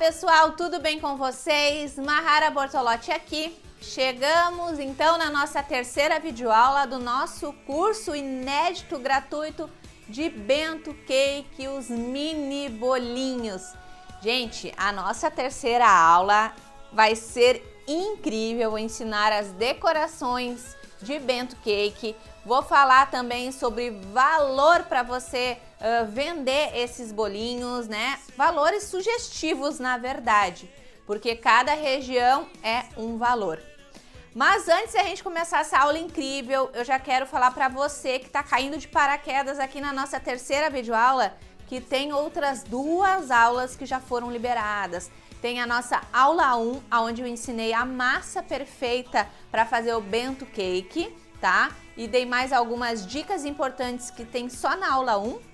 pessoal, tudo bem com vocês? Mahara Bortolotti aqui. Chegamos então na nossa terceira videoaula do nosso curso inédito gratuito de bento cake, os mini bolinhos. Gente, a nossa terceira aula vai ser incrível. Vou ensinar as decorações de bento cake. Vou falar também sobre valor para você vender esses bolinhos, né? Valores sugestivos, na verdade, porque cada região é um valor. Mas antes de a gente começar essa aula incrível, eu já quero falar para você que está caindo de paraquedas aqui na nossa terceira videoaula, que tem outras duas aulas que já foram liberadas. Tem a nossa aula 1, onde eu ensinei a massa perfeita para fazer o bento cake, tá? E dei mais algumas dicas importantes que tem só na aula 1.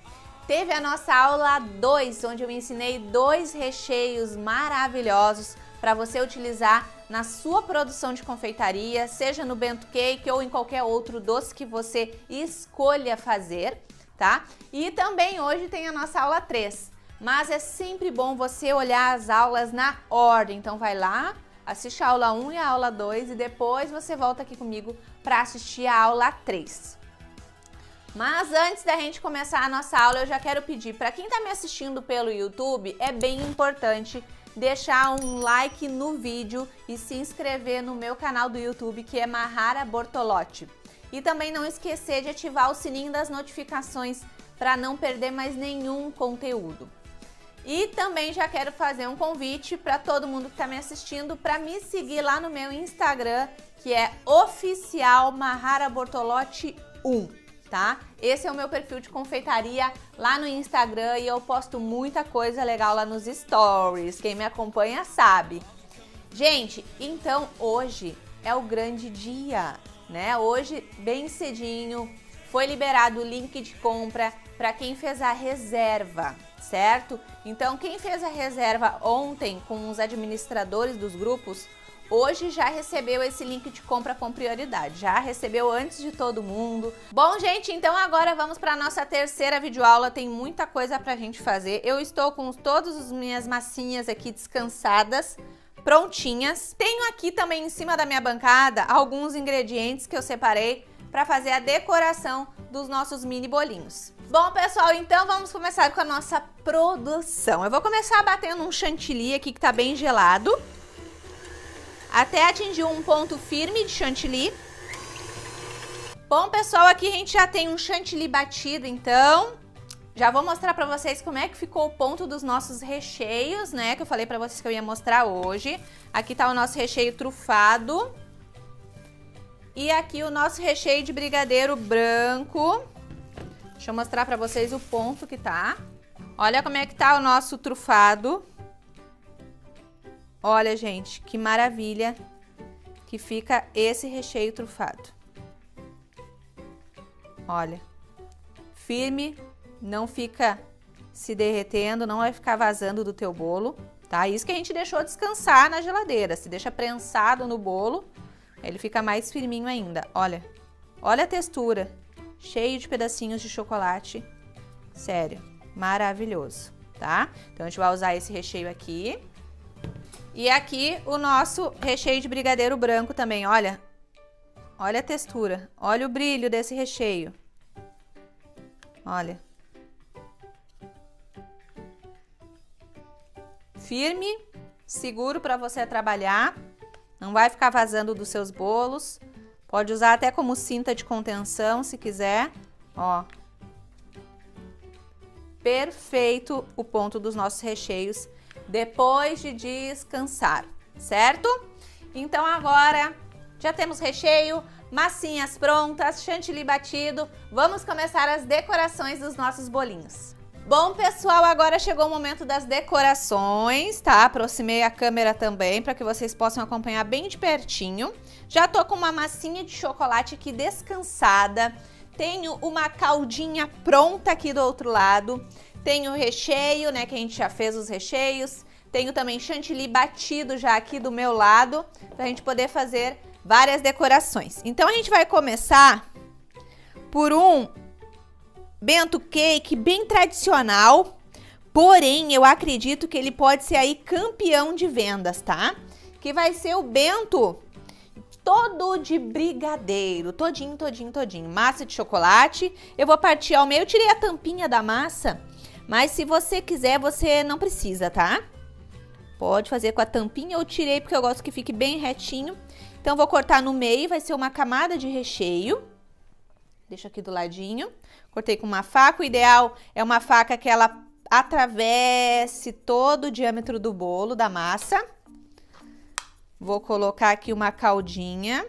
Teve a nossa aula 2, onde eu ensinei 2 recheios maravilhosos para você utilizar na sua produção de confeitaria, seja no bento cake ou em qualquer outro doce que você escolha fazer, tá? E também hoje tem a nossa aula 3, mas é sempre bom você olhar as aulas na ordem. Então vai lá, assiste a aula 1 e a aula 2 e depois você volta aqui comigo para assistir a aula 3. Mas antes da gente começar a nossa aula, eu já quero pedir para quem está me assistindo pelo YouTube, é bem importante deixar um like no vídeo e se inscrever no meu canal do YouTube, que é Mahara Bortolotti. E também não esquecer de ativar o sininho das notificações para não perder mais nenhum conteúdo. E também já quero fazer um convite para todo mundo que está me assistindo para me seguir lá no meu Instagram, que é oficial Mahara Bortolotti 1, tá? Esse é o meu perfil de confeitaria lá no Instagram e eu posto muita coisa legal lá nos stories. Quem me acompanha sabe. Gente, então hoje é o grande dia, né? Hoje, bem cedinho, foi liberado o link de compra para quem fez a reserva, certo? Então, quem fez a reserva ontem com os administradores dos grupos, hoje já recebeu esse link de compra com prioridade, já recebeu antes de todo mundo. Bom, gente, então agora vamos para a nossa terceira videoaula, tem muita coisa pra gente fazer. Eu estou com todas as minhas massinhas aqui descansadas, prontinhas. Tenho aqui também em cima da minha bancada alguns ingredientes que eu separei para fazer a decoração dos nossos mini bolinhos. Bom, pessoal, então vamos começar com a nossa produção. Eu vou começar batendo um chantilly aqui que tá bem gelado, até atingir um ponto firme de chantilly. Bom, pessoal, aqui a gente já tem um chantilly batido, então já vou mostrar para vocês como é que ficou o ponto dos nossos recheios, né? Que eu falei para vocês que eu ia mostrar hoje. Aqui tá o nosso recheio trufado. E aqui o nosso recheio de brigadeiro branco. Deixa eu mostrar para vocês o ponto que tá. Olha como é que tá o nosso trufado. Olha, gente, que maravilha que fica esse recheio trufado. Olha, firme, não fica se derretendo, não vai ficar vazando do teu bolo, tá? Isso que a gente deixou descansar na geladeira. Se deixa prensado no bolo, ele fica mais firminho ainda. Olha, olha a textura, cheio de pedacinhos de chocolate. Sério, maravilhoso, tá? Então a gente vai usar esse recheio aqui. E aqui o nosso recheio de brigadeiro branco também, olha. Olha a textura, olha o brilho desse recheio. Olha. Firme, seguro para você trabalhar. Não vai ficar vazando dos seus bolos. Pode usar até como cinta de contenção, se quiser. Ó. Perfeito o ponto dos nossos recheios depois de descansar, certo? Então agora já temos recheio, massinhas prontas, chantilly batido. Vamos começar as decorações dos nossos bolinhos. Bom, pessoal, agora chegou o momento das decorações, tá? Aproximei a câmera também para que vocês possam acompanhar bem de pertinho. Já tô com uma massinha de chocolate aqui descansada. Tenho uma caldinha pronta aqui do outro lado. Tenho o recheio, né, que a gente já fez os recheios. Tenho também chantilly batido já aqui do meu lado, pra gente poder fazer várias decorações. Então a gente vai começar por um bento cake bem tradicional, Porém, eu acredito que ele pode ser aí campeão de vendas, tá? Que vai ser o bento todo de brigadeiro, todinho, massa de chocolate. Eu vou partir ao meio, eu tirei a tampinha da massa, mas se você quiser, você não precisa, tá? Pode fazer com a tampinha, eu tirei porque eu gosto que fique bem retinho. Então, vou cortar no meio, vai ser uma camada de recheio. Deixa aqui do ladinho. Cortei com uma faca, o ideal é uma faca que ela atravesse todo o diâmetro do bolo, da massa. Vou colocar aqui uma caldinha.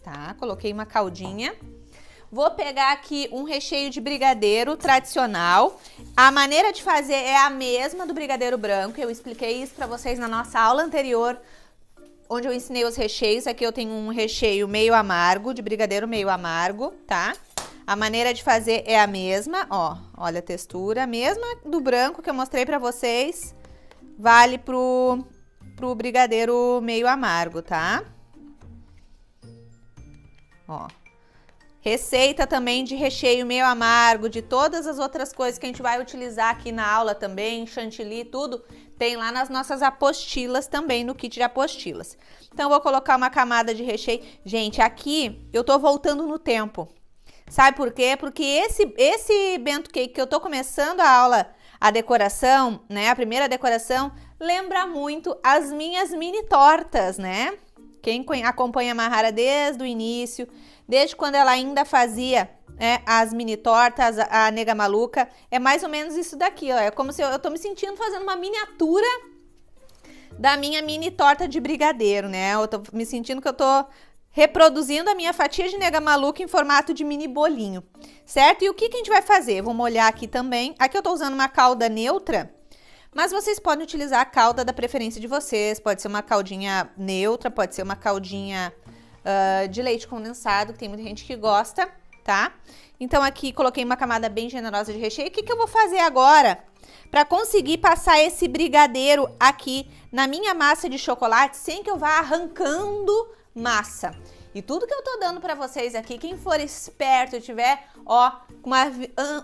Tá, coloquei uma caldinha. Vou pegar aqui um recheio de brigadeiro tradicional. A maneira de fazer é a mesma do brigadeiro branco. Eu expliquei isso para vocês na nossa aula anterior, onde eu ensinei os recheios. Aqui eu tenho um recheio meio amargo, de brigadeiro meio amargo, tá? A maneira de fazer é a mesma, ó, olha a textura, a mesma do branco que eu mostrei pra vocês, vale pro brigadeiro meio amargo, tá? Ó, receita também de recheio meio amargo, de todas as outras coisas que a gente vai utilizar aqui na aula também, chantilly, tudo, tem lá nas nossas apostilas também, no kit de apostilas. Então, eu vou colocar uma camada de recheio. Gente, aqui eu tô voltando no tempo. Sabe por quê? Porque esse bento cake que eu tô começando a aula, a decoração, né? A primeira decoração, lembra muito as minhas mini tortas, né? Quem acompanha a Mahara desde o início, desde quando ela ainda fazia as mini tortas, a nega maluca, é mais ou menos isso daqui, ó. É como se eu tô me sentindo fazendo uma miniatura da minha mini torta de brigadeiro, né? Eu tô me sentindo que eu tô reproduzindo a minha fatia de nega maluca em formato de mini bolinho, certo? E o que que a gente vai fazer? Vou molhar aqui também. Aqui eu tô usando uma calda neutra, mas vocês podem utilizar a calda da preferência de vocês. Pode ser uma caldinha neutra, pode ser uma caldinha de leite condensado, que tem muita gente que gosta, tá? Então aqui coloquei uma camada bem generosa de recheio. O que que eu vou fazer agora para conseguir passar esse brigadeiro aqui na minha massa de chocolate sem que eu vá arrancando massa? E tudo que eu tô dando para vocês aqui, quem for esperto e tiver, ó,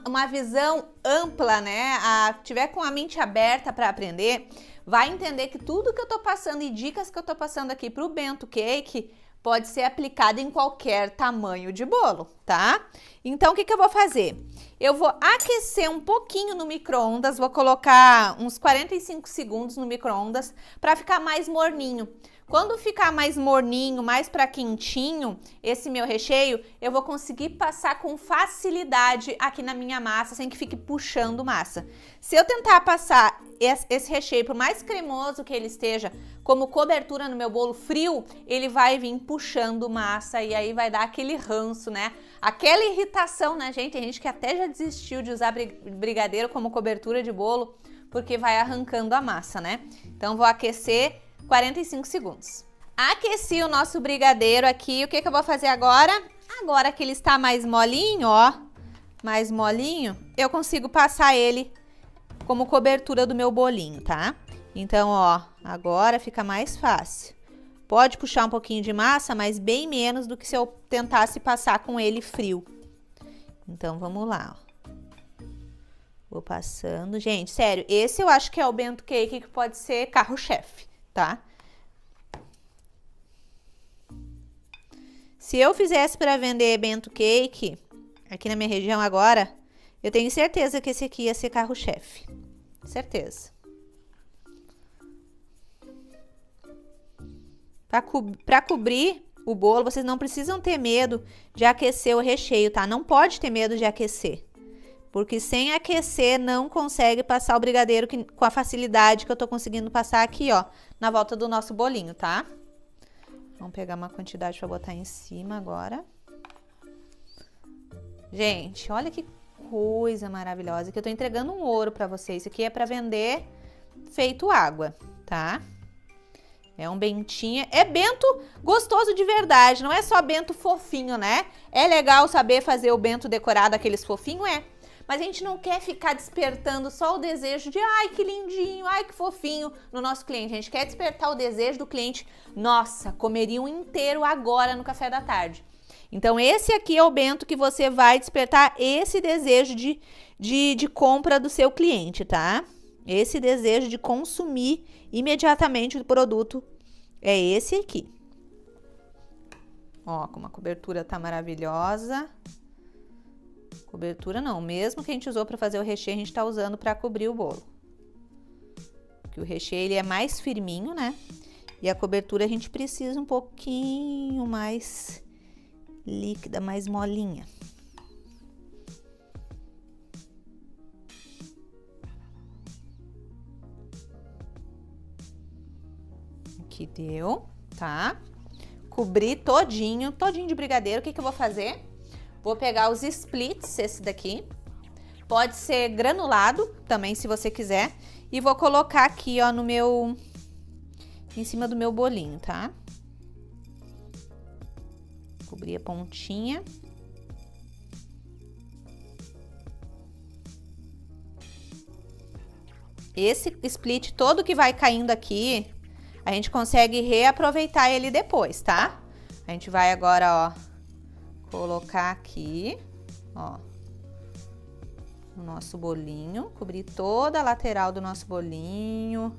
uma visão ampla, né, tiver com a mente aberta para aprender, vai entender que tudo que eu tô passando e dicas que eu tô passando aqui pro bento cake pode ser aplicado em qualquer tamanho de bolo, tá? Então, o que que eu vou fazer? Eu vou aquecer um pouquinho no micro-ondas, vou colocar uns 45 segundos no micro-ondas para ficar mais morninho. Quando ficar mais morninho, mais para quentinho, esse meu recheio, eu vou conseguir passar com facilidade aqui na minha massa, sem que fique puxando massa. Se eu tentar passar esse recheio, por mais cremoso que ele esteja, como cobertura no meu bolo frio, ele vai vir puxando massa e aí vai dar aquele ranço, né? Aquela irritação, né, gente? Tem gente que até já desistiu de usar brigadeiro como cobertura de bolo, porque vai arrancando a massa, né? Então, vou aquecer 45 segundos. Aqueci o nosso brigadeiro aqui. O que que eu vou fazer agora? Agora que ele está mais molinho, ó, mais molinho, eu consigo passar ele como cobertura do meu bolinho, tá? Então, ó, agora fica mais fácil. Pode puxar um pouquinho de massa, mas bem menos do que se eu tentasse passar com ele frio. Então, vamos lá, ó. Vou passando. Gente, sério, esse eu acho que é o bento cake que pode ser carro-chefe, tá? Se eu fizesse para vender bento cake aqui na minha região agora, eu tenho certeza que esse aqui ia ser carro-chefe. Certeza. Para cobrir o bolo, vocês não precisam ter medo de aquecer o recheio, tá? Não pode ter medo de aquecer. Porque sem aquecer não consegue passar o brigadeiro com a facilidade que eu tô conseguindo passar aqui, ó, na volta do nosso bolinho, tá? Vamos pegar uma quantidade para botar em cima agora. Gente, olha que coisa maravilhosa, que eu tô entregando um ouro para vocês. Isso aqui é para vender feito água, tá? É um bentinho, é bento gostoso de verdade, não é só bento fofinho, né? É legal saber fazer o bento decorado, aqueles fofinhos, mas a gente não quer ficar despertando só o desejo de ai, que lindinho, ai, que fofinho no nosso cliente. A gente quer despertar o desejo do cliente, nossa, comeria um inteiro agora no café da tarde. Então, esse aqui é o bento que você vai despertar esse desejo de compra do seu cliente, tá? Esse desejo de consumir imediatamente o produto é esse aqui. Ó, como a cobertura tá maravilhosa. Cobertura não, mesmo que a gente usou para fazer o recheio, a gente tá usando para cobrir o bolo. Porque o recheio ele é mais firminho, né? E a cobertura a gente precisa um pouquinho mais líquida, mais molinha. Aqui deu, tá? Cobri todinho de brigadeiro. O que que eu vou fazer? Vou pegar os splits, esse daqui. Pode ser granulado também, se você quiser. E vou colocar aqui, ó, em cima do meu bolinho, tá? Cobrir a pontinha. Esse split todo que vai caindo aqui, a gente consegue reaproveitar ele depois, tá? A gente vai agora, ó, colocar aqui, ó, no nosso bolinho, cobrir toda a lateral do nosso bolinho.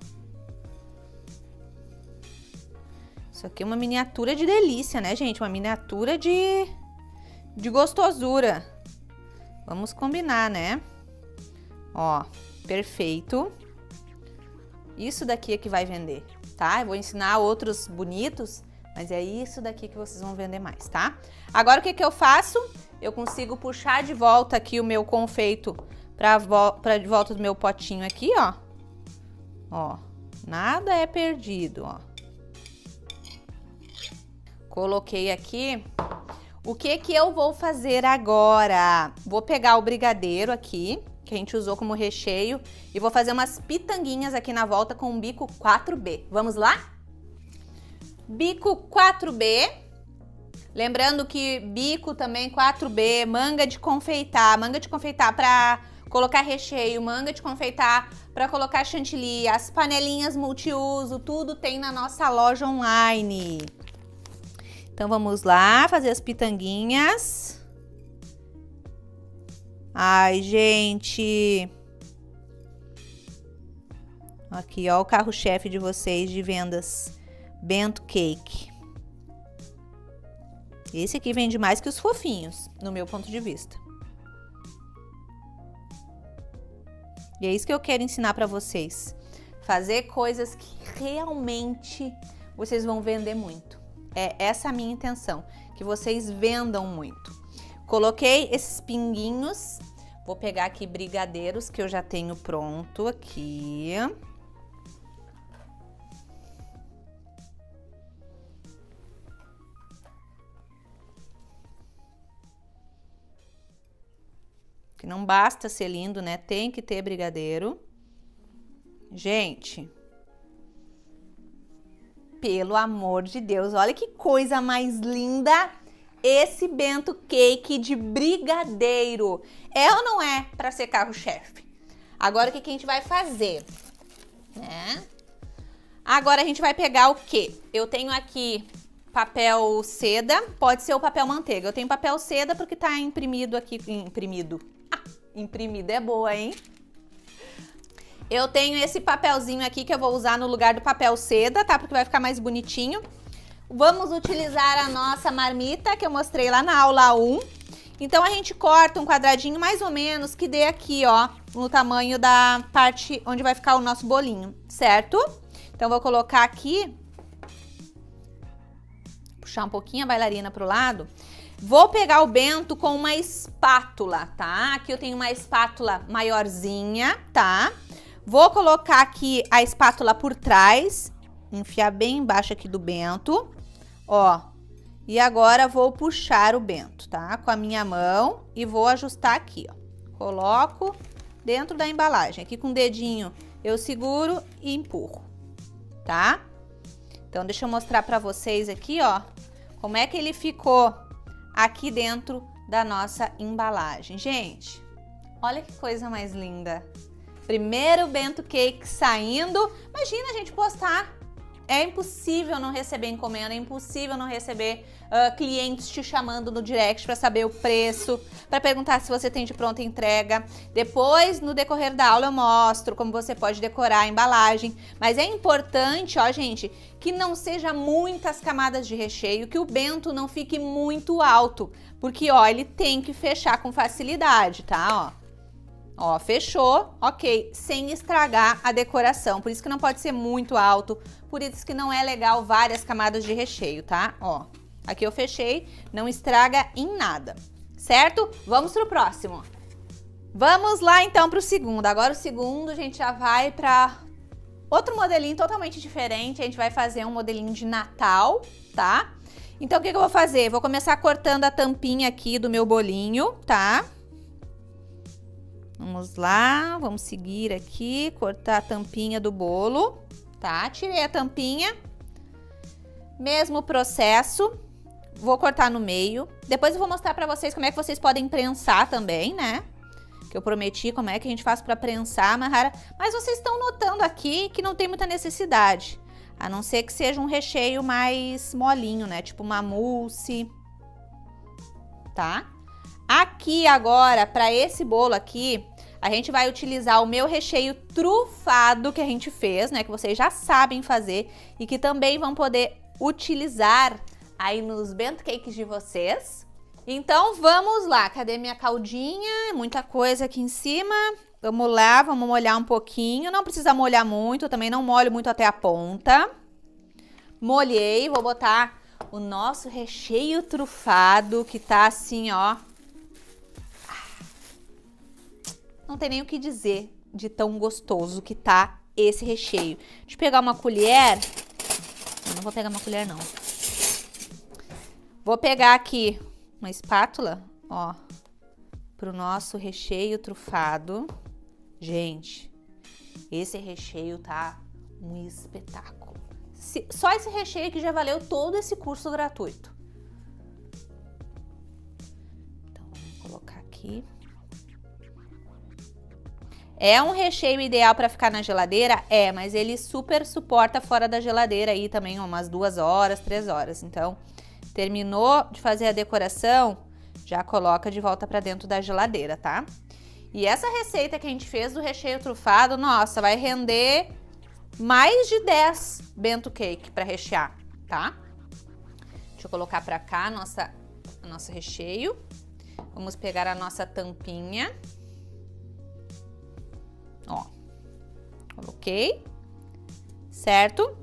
Isso aqui é uma miniatura de delícia, né, gente? Uma miniatura de gostosura. Vamos combinar, né? Ó, perfeito. Isso daqui é que vai vender, tá? Eu vou ensinar outros bonitos, mas é isso daqui que vocês vão vender mais, tá? Agora, o que que eu faço? Eu consigo puxar de volta aqui o meu confeito pra de volta do meu potinho aqui, ó. Ó, nada é perdido, ó. Coloquei aqui. O que que eu vou fazer agora? Vou pegar o brigadeiro aqui, que a gente usou como recheio, e vou fazer umas pitanguinhas aqui na volta com um bico 4B. Vamos lá? Bico 4B. Lembrando que bico também 4B, manga de confeitar para colocar recheio, manga de confeitar para colocar chantilly, as panelinhas multiuso, tudo tem na nossa loja online. Então vamos lá fazer as pitanguinhas. Ai, gente. Aqui, ó, o carro-chefe de vocês de vendas, Bento Cake. Esse aqui vende mais que os fofinhos, no meu ponto de vista. E é isso que eu quero ensinar pra vocês. Fazer coisas que realmente vocês vão vender muito. É essa a minha intenção, que vocês vendam muito. Coloquei esses pinguinhos. Vou pegar aqui brigadeiros que eu já tenho pronto aqui. Que não basta ser lindo, né? Tem que ter brigadeiro. Gente, pelo amor de Deus, olha que coisa mais linda esse bento cake de brigadeiro. É ou não é para ser carro-chefe? Agora o que que a gente vai fazer? Agora a gente vai pegar o quê? Eu tenho aqui papel seda, pode ser o papel manteiga. Eu tenho papel seda porque tá imprimido aqui, imprimido é boa, hein? Eu tenho esse papelzinho aqui que eu vou usar no lugar do papel seda, tá? Porque vai ficar mais bonitinho. Vamos utilizar a nossa marmita que eu mostrei lá na aula 1. Então, a gente corta um quadradinho mais ou menos que dê aqui, ó, no tamanho da parte onde vai ficar o nosso bolinho, certo? Então, vou colocar aqui, puxar um pouquinho a bailarina pro lado. Vou pegar o bento com uma espátula, tá? Aqui eu tenho uma espátula maiorzinha, tá? Vou colocar aqui a espátula por trás, enfiar bem embaixo aqui do bento, ó. E agora vou puxar o bento, tá? Com a minha mão e vou ajustar aqui, ó. Coloco dentro da embalagem. Aqui com o dedinho eu seguro e empurro, tá? Então, deixa eu mostrar pra vocês aqui, ó, como é que ele ficou aqui dentro da nossa embalagem. Gente, olha que coisa mais linda. Primeiro bento cake saindo. Imagina a gente postar É impossível não receber encomenda, é impossível não receber clientes te chamando no direct para saber o preço, para perguntar se você tem de pronta entrega. Depois, no decorrer da aula, eu mostro como você pode decorar a embalagem. Mas é importante, ó, gente, que não seja muitas camadas de recheio, que o bento não fique muito alto, porque, ó, ele tem que fechar com facilidade, tá? Ó, fechou, ok, sem estragar a decoração. Por isso que não pode ser muito alto, por isso que não é legal várias camadas de recheio, tá? Ó, aqui eu fechei, não estraga em nada, certo? Vamos pro próximo. Vamos lá então pro segundo. Agora o segundo a gente já vai pra outro modelinho totalmente diferente. A gente vai fazer um modelinho de Natal, tá? Então o que eu vou fazer? Vou começar cortando a tampinha aqui do meu bolinho, tá? Vamos lá, vamos seguir aqui, cortar a tampinha do bolo, tá? Tirei a tampinha, mesmo processo, vou cortar no meio. Depois eu vou mostrar pra vocês como é que vocês podem prensar também, né? Que eu prometi como é que a gente faz pra prensar, Mahara. Mas vocês estão notando aqui que não tem muita necessidade, a não ser que seja um recheio mais molinho, né? Tipo uma mousse, tá? Aqui agora, para esse bolo aqui, a gente vai utilizar o meu recheio trufado que a gente fez, né? Que vocês já sabem fazer e que também vão poder utilizar aí nos bento cakes de vocês. Então, vamos lá. Cadê minha caldinha? Muita coisa aqui em cima. Vamos lá, vamos molhar um pouquinho. Não precisa molhar muito, eu também não molho muito até a ponta. Molhei, vou botar o nosso recheio trufado, que tá assim, ó. Não tem nem o que dizer de tão gostoso que tá esse recheio. Deixa eu pegar uma colher. Não vou pegar uma colher, não. Vou pegar aqui uma espátula, ó, pro nosso recheio trufado. Gente, esse recheio tá um espetáculo. Só esse recheio que já valeu todo esse curso gratuito. Então, vamos colocar aqui. É um recheio ideal para ficar na geladeira? É, mas ele super suporta fora da geladeira aí também umas 2 horas, 3 horas. Então, terminou de fazer a decoração, já coloca de volta para dentro da geladeira, tá? E essa receita que a gente fez do recheio trufado, nossa, vai render mais de 10 bento cake para rechear, tá? Deixa eu colocar para cá o nosso recheio. Vamos pegar a nossa tampinha. Ó, coloquei, certo?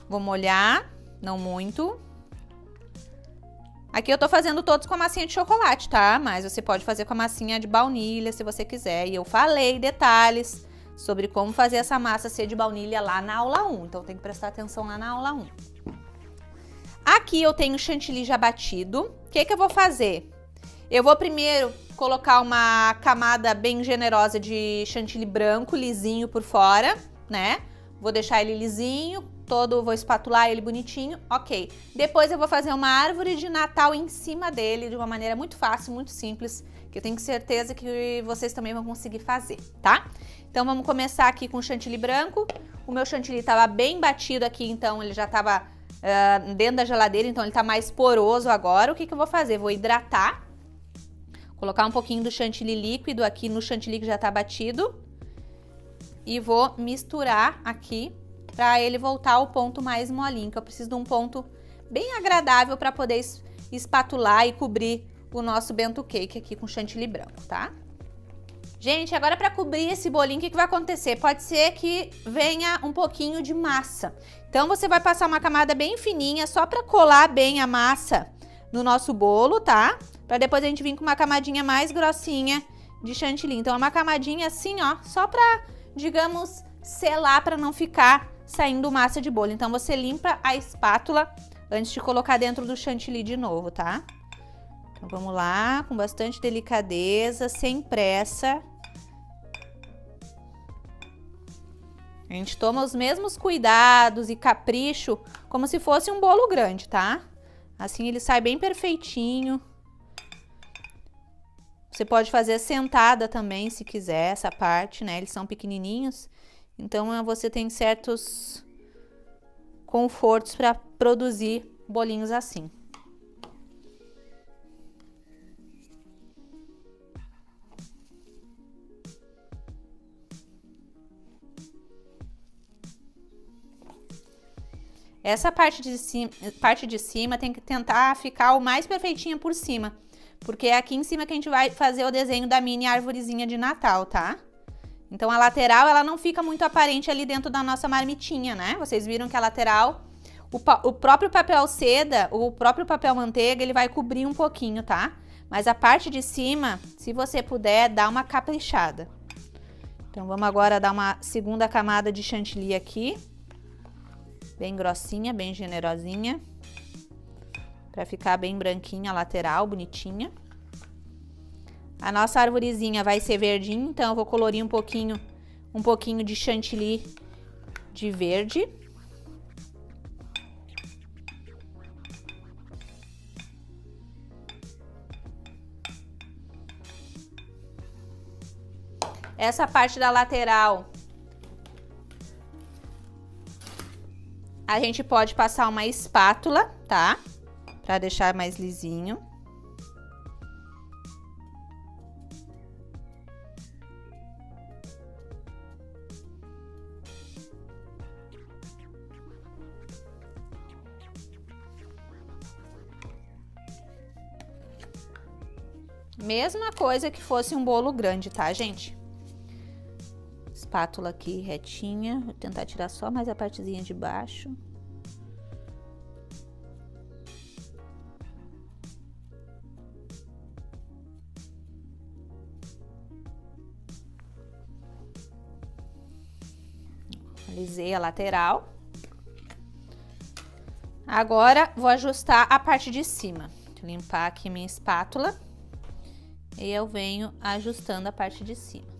Vou molhar, não muito. Aqui eu tô fazendo todos com a massinha de chocolate, tá? Mas você pode fazer com a massinha de baunilha, se você quiser. E eu falei detalhes sobre como fazer essa massa ser de baunilha lá na aula 1. Então tem que prestar atenção lá na aula 1. Aqui eu tenho chantilly já batido. O que eu vou fazer? Eu vou primeiro colocar uma camada bem generosa de chantilly branco, lisinho por fora, né? Vou deixar ele lisinho, vou espatular ele bonitinho, ok. Depois eu vou fazer uma árvore de Natal em cima dele, de uma maneira muito fácil, muito simples, que eu tenho certeza que vocês também vão conseguir fazer, tá? Então vamos começar aqui com o chantilly branco. O meu chantilly estava bem batido aqui, então ele já estava dentro da geladeira, então ele está mais poroso agora. O que eu vou fazer? Vou hidratar. Colocar um pouquinho do chantilly líquido aqui no chantilly que já tá batido. E vou misturar aqui para ele voltar ao ponto mais molinho, que eu preciso de um ponto bem agradável para poder espatular e cobrir o nosso bento cake aqui com chantilly branco, tá? Gente, agora para cobrir esse bolinho, o que vai acontecer? Pode ser que venha um pouquinho de massa. Então, você vai passar uma camada bem fininha, só para colar bem a massa no nosso bolo, tá? Para depois a gente vir com uma camadinha mais grossinha de chantilly. Então, é uma camadinha assim, ó, só para, digamos, selar, para não ficar saindo massa de bolo. Então, você limpa a espátula antes de colocar dentro do chantilly de novo, tá? Então, vamos lá, com bastante delicadeza, sem pressa. A gente toma os mesmos cuidados e capricho como se fosse um bolo grande, tá? Assim ele sai bem perfeitinho. Você pode fazer sentada também, se quiser, essa parte, né? Eles são pequenininhos, então você tem certos confortos para produzir bolinhos assim. Essa parte de cima tem que tentar ficar o mais perfeitinha por cima, porque é aqui em cima que a gente vai fazer o desenho da mini árvorezinha de Natal, tá? Então a lateral, ela não fica muito aparente ali dentro da nossa marmitinha, né? Vocês viram que a lateral, o próprio papel seda, o próprio papel manteiga, ele vai cobrir um pouquinho, tá? Mas a parte de cima, se você puder, dá uma caprichada. Então vamos agora dar uma segunda camada de chantilly aqui. Bem grossinha, bem generosinha, para ficar bem branquinha a lateral, bonitinha. A nossa arvorezinha vai ser verdinha, então eu vou colorir um pouquinho de chantilly de verde. Essa parte da lateral, a gente pode passar uma espátula, tá? Pra deixar mais lisinho. Mesma coisa que fosse um bolo grande, tá, gente? Espátula aqui retinha, vou tentar tirar só mais a partezinha de baixo. Alisei a lateral. Agora vou ajustar a parte de cima. Vou limpar aqui minha espátula e eu venho ajustando a parte de cima.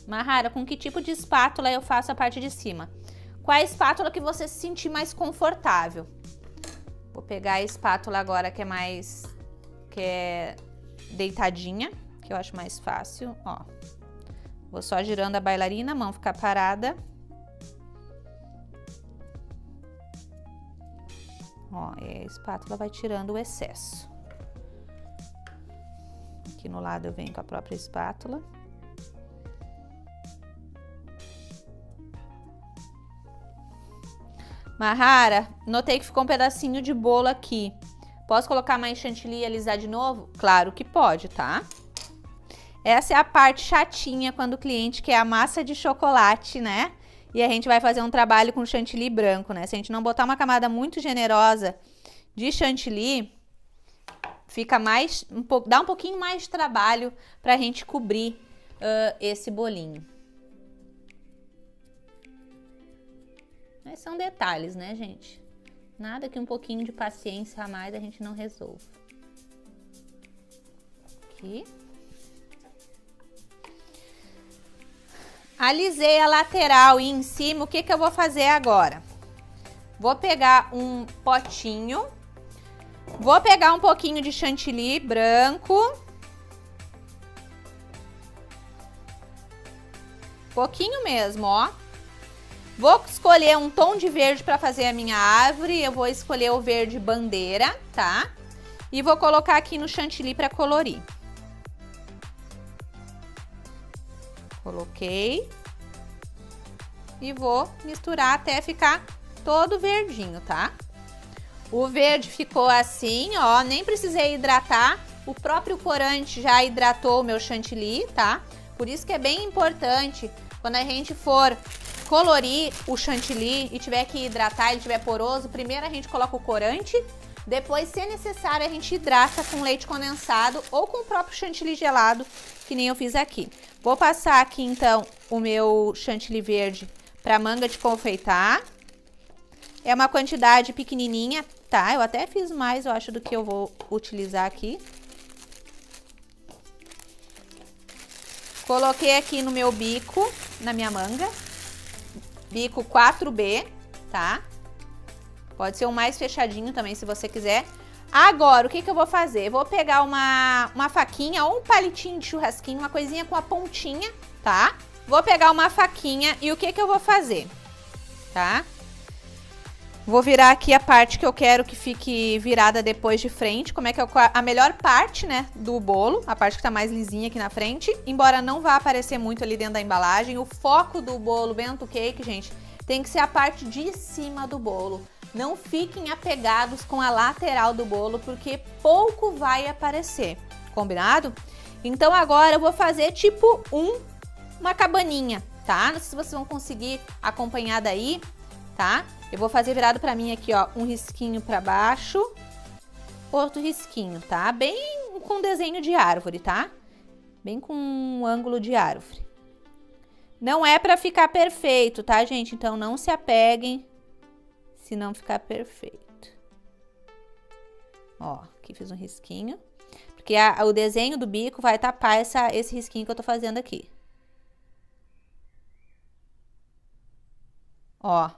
Mahara, com que tipo de espátula eu faço a parte de cima? Qual é a espátula que você se sentir mais confortável? Vou pegar a espátula agora que é deitadinha, que eu acho mais fácil, ó. Vou só girando a bailarina, a mão ficar parada. Ó, e a espátula vai tirando o excesso. Aqui no lado eu venho com a própria espátula. Mahara, notei que ficou um pedacinho de bolo aqui. Posso colocar mais chantilly e alisar de novo? Claro que pode, tá? Essa é a parte chatinha quando o cliente quer a massa de chocolate, né? E a gente vai fazer um trabalho com chantilly branco, né? Se a gente não botar uma camada muito generosa de chantilly, fica dá um pouquinho mais de trabalho pra gente cobrir esse bolinho. Mas são detalhes, né, gente? Nada que um pouquinho de paciência a mais a gente não resolva. Aqui. Alisei a lateral e em cima, o que que eu vou fazer agora? Vou pegar um potinho, vou pegar um pouquinho de chantilly branco. Pouquinho mesmo, ó. Vou escolher um tom de verde para fazer a minha árvore. Eu vou escolher o verde bandeira, tá? E vou colocar aqui no chantilly para colorir. Coloquei. E vou misturar até ficar todo verdinho, tá? O verde ficou assim, ó. Nem precisei hidratar. O próprio corante já hidratou o meu chantilly, tá? Por isso que é bem importante, quando a gente for colorir o chantilly e tiver que hidratar, ele estiver poroso, primeiro a gente coloca o corante, depois, se necessário, a gente hidrata com leite condensado ou com o próprio chantilly gelado, que nem eu fiz aqui. Vou passar aqui, então, o meu chantilly verde para manga de confeitar. É uma quantidade pequenininha, tá? Eu até fiz mais, eu acho, do que eu vou utilizar aqui. Coloquei aqui no meu bico, na minha manga. Bico 4B, tá? Pode ser um mais fechadinho também, se você quiser. Agora, o que que eu vou fazer? Eu vou pegar uma faquinha ou um palitinho de churrasquinho, uma coisinha com a pontinha, tá? Vou pegar uma faquinha e o que que eu vou fazer, tá? Vou virar aqui a parte que eu quero que fique virada depois de frente, como é que é a melhor parte, né, do bolo, a parte que tá mais lisinha aqui na frente, embora não vá aparecer muito ali dentro da embalagem. O foco do bolo bento cake, gente, tem que ser a parte de cima do bolo. Não fiquem apegados com a lateral do bolo, porque pouco vai aparecer, combinado? Então agora eu vou fazer tipo uma cabaninha, tá? Não sei se vocês vão conseguir acompanhar daí, tá? Eu vou fazer virado pra mim aqui, ó, um risquinho pra baixo, outro risquinho, tá? Bem com desenho de árvore, tá? Bem com um ângulo de árvore. Não é pra ficar perfeito, tá, gente? Então não se apeguem se não ficar perfeito. Ó, aqui fiz um risquinho, porque o desenho do bico vai tapar esse risquinho que eu tô fazendo aqui. Ó,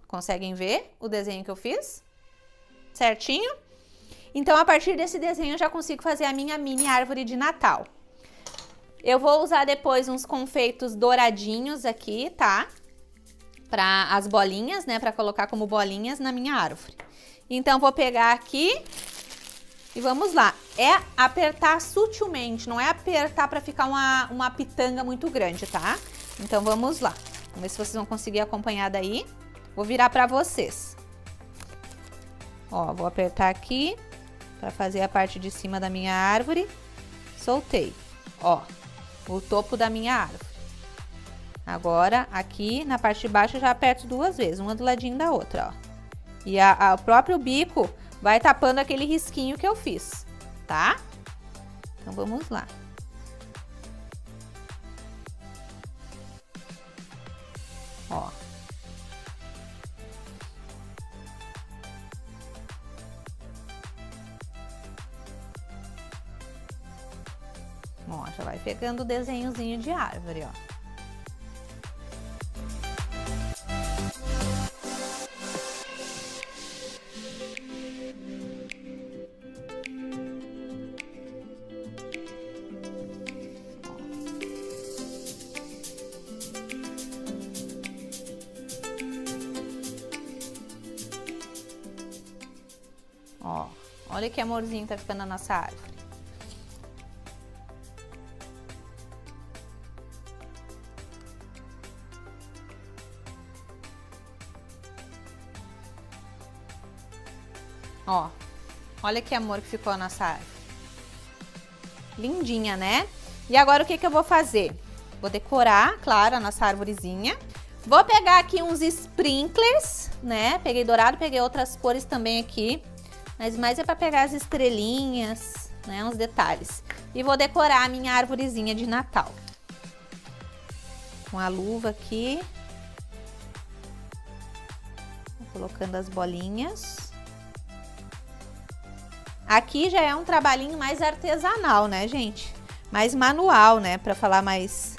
conseguem ver o desenho que eu fiz? Certinho? Então, a partir desse desenho, eu já consigo fazer a minha mini árvore de Natal. Eu vou usar depois uns confeitos douradinhos aqui, tá? Para as bolinhas, né? Para colocar como bolinhas na minha árvore. Então, vou pegar aqui e vamos lá. É apertar sutilmente, não é apertar para ficar uma pitanga muito grande, tá? Então, vamos lá. Vamos ver se vocês vão conseguir acompanhar daí. Vou virar para vocês. Ó, vou apertar aqui para fazer a parte de cima da minha árvore. Soltei. Ó, o topo da minha árvore. Agora, aqui na parte de baixo, eu já aperto duas vezes, uma do ladinho da outra, ó. E o próprio bico vai tapando aquele risquinho que eu fiz, tá? Então, vamos lá. Ó. Ó, já vai pegando o desenhozinho de árvore, ó. Ó, olha que amorzinho tá ficando a nossa árvore. Ó, olha que amor que ficou a nossa árvore. Lindinha, né? E agora o que que eu vou fazer? Vou decorar, claro, a nossa arvorezinha. Vou pegar aqui uns sprinklers, né? Peguei dourado, peguei outras cores também aqui. Mas mais é para pegar as estrelinhas, né? Uns detalhes. E vou decorar a minha arvorezinha de Natal. Com a luva aqui. Vou colocando as bolinhas. Aqui já é um trabalhinho mais artesanal, né, gente? Mais manual, né? Pra falar mais...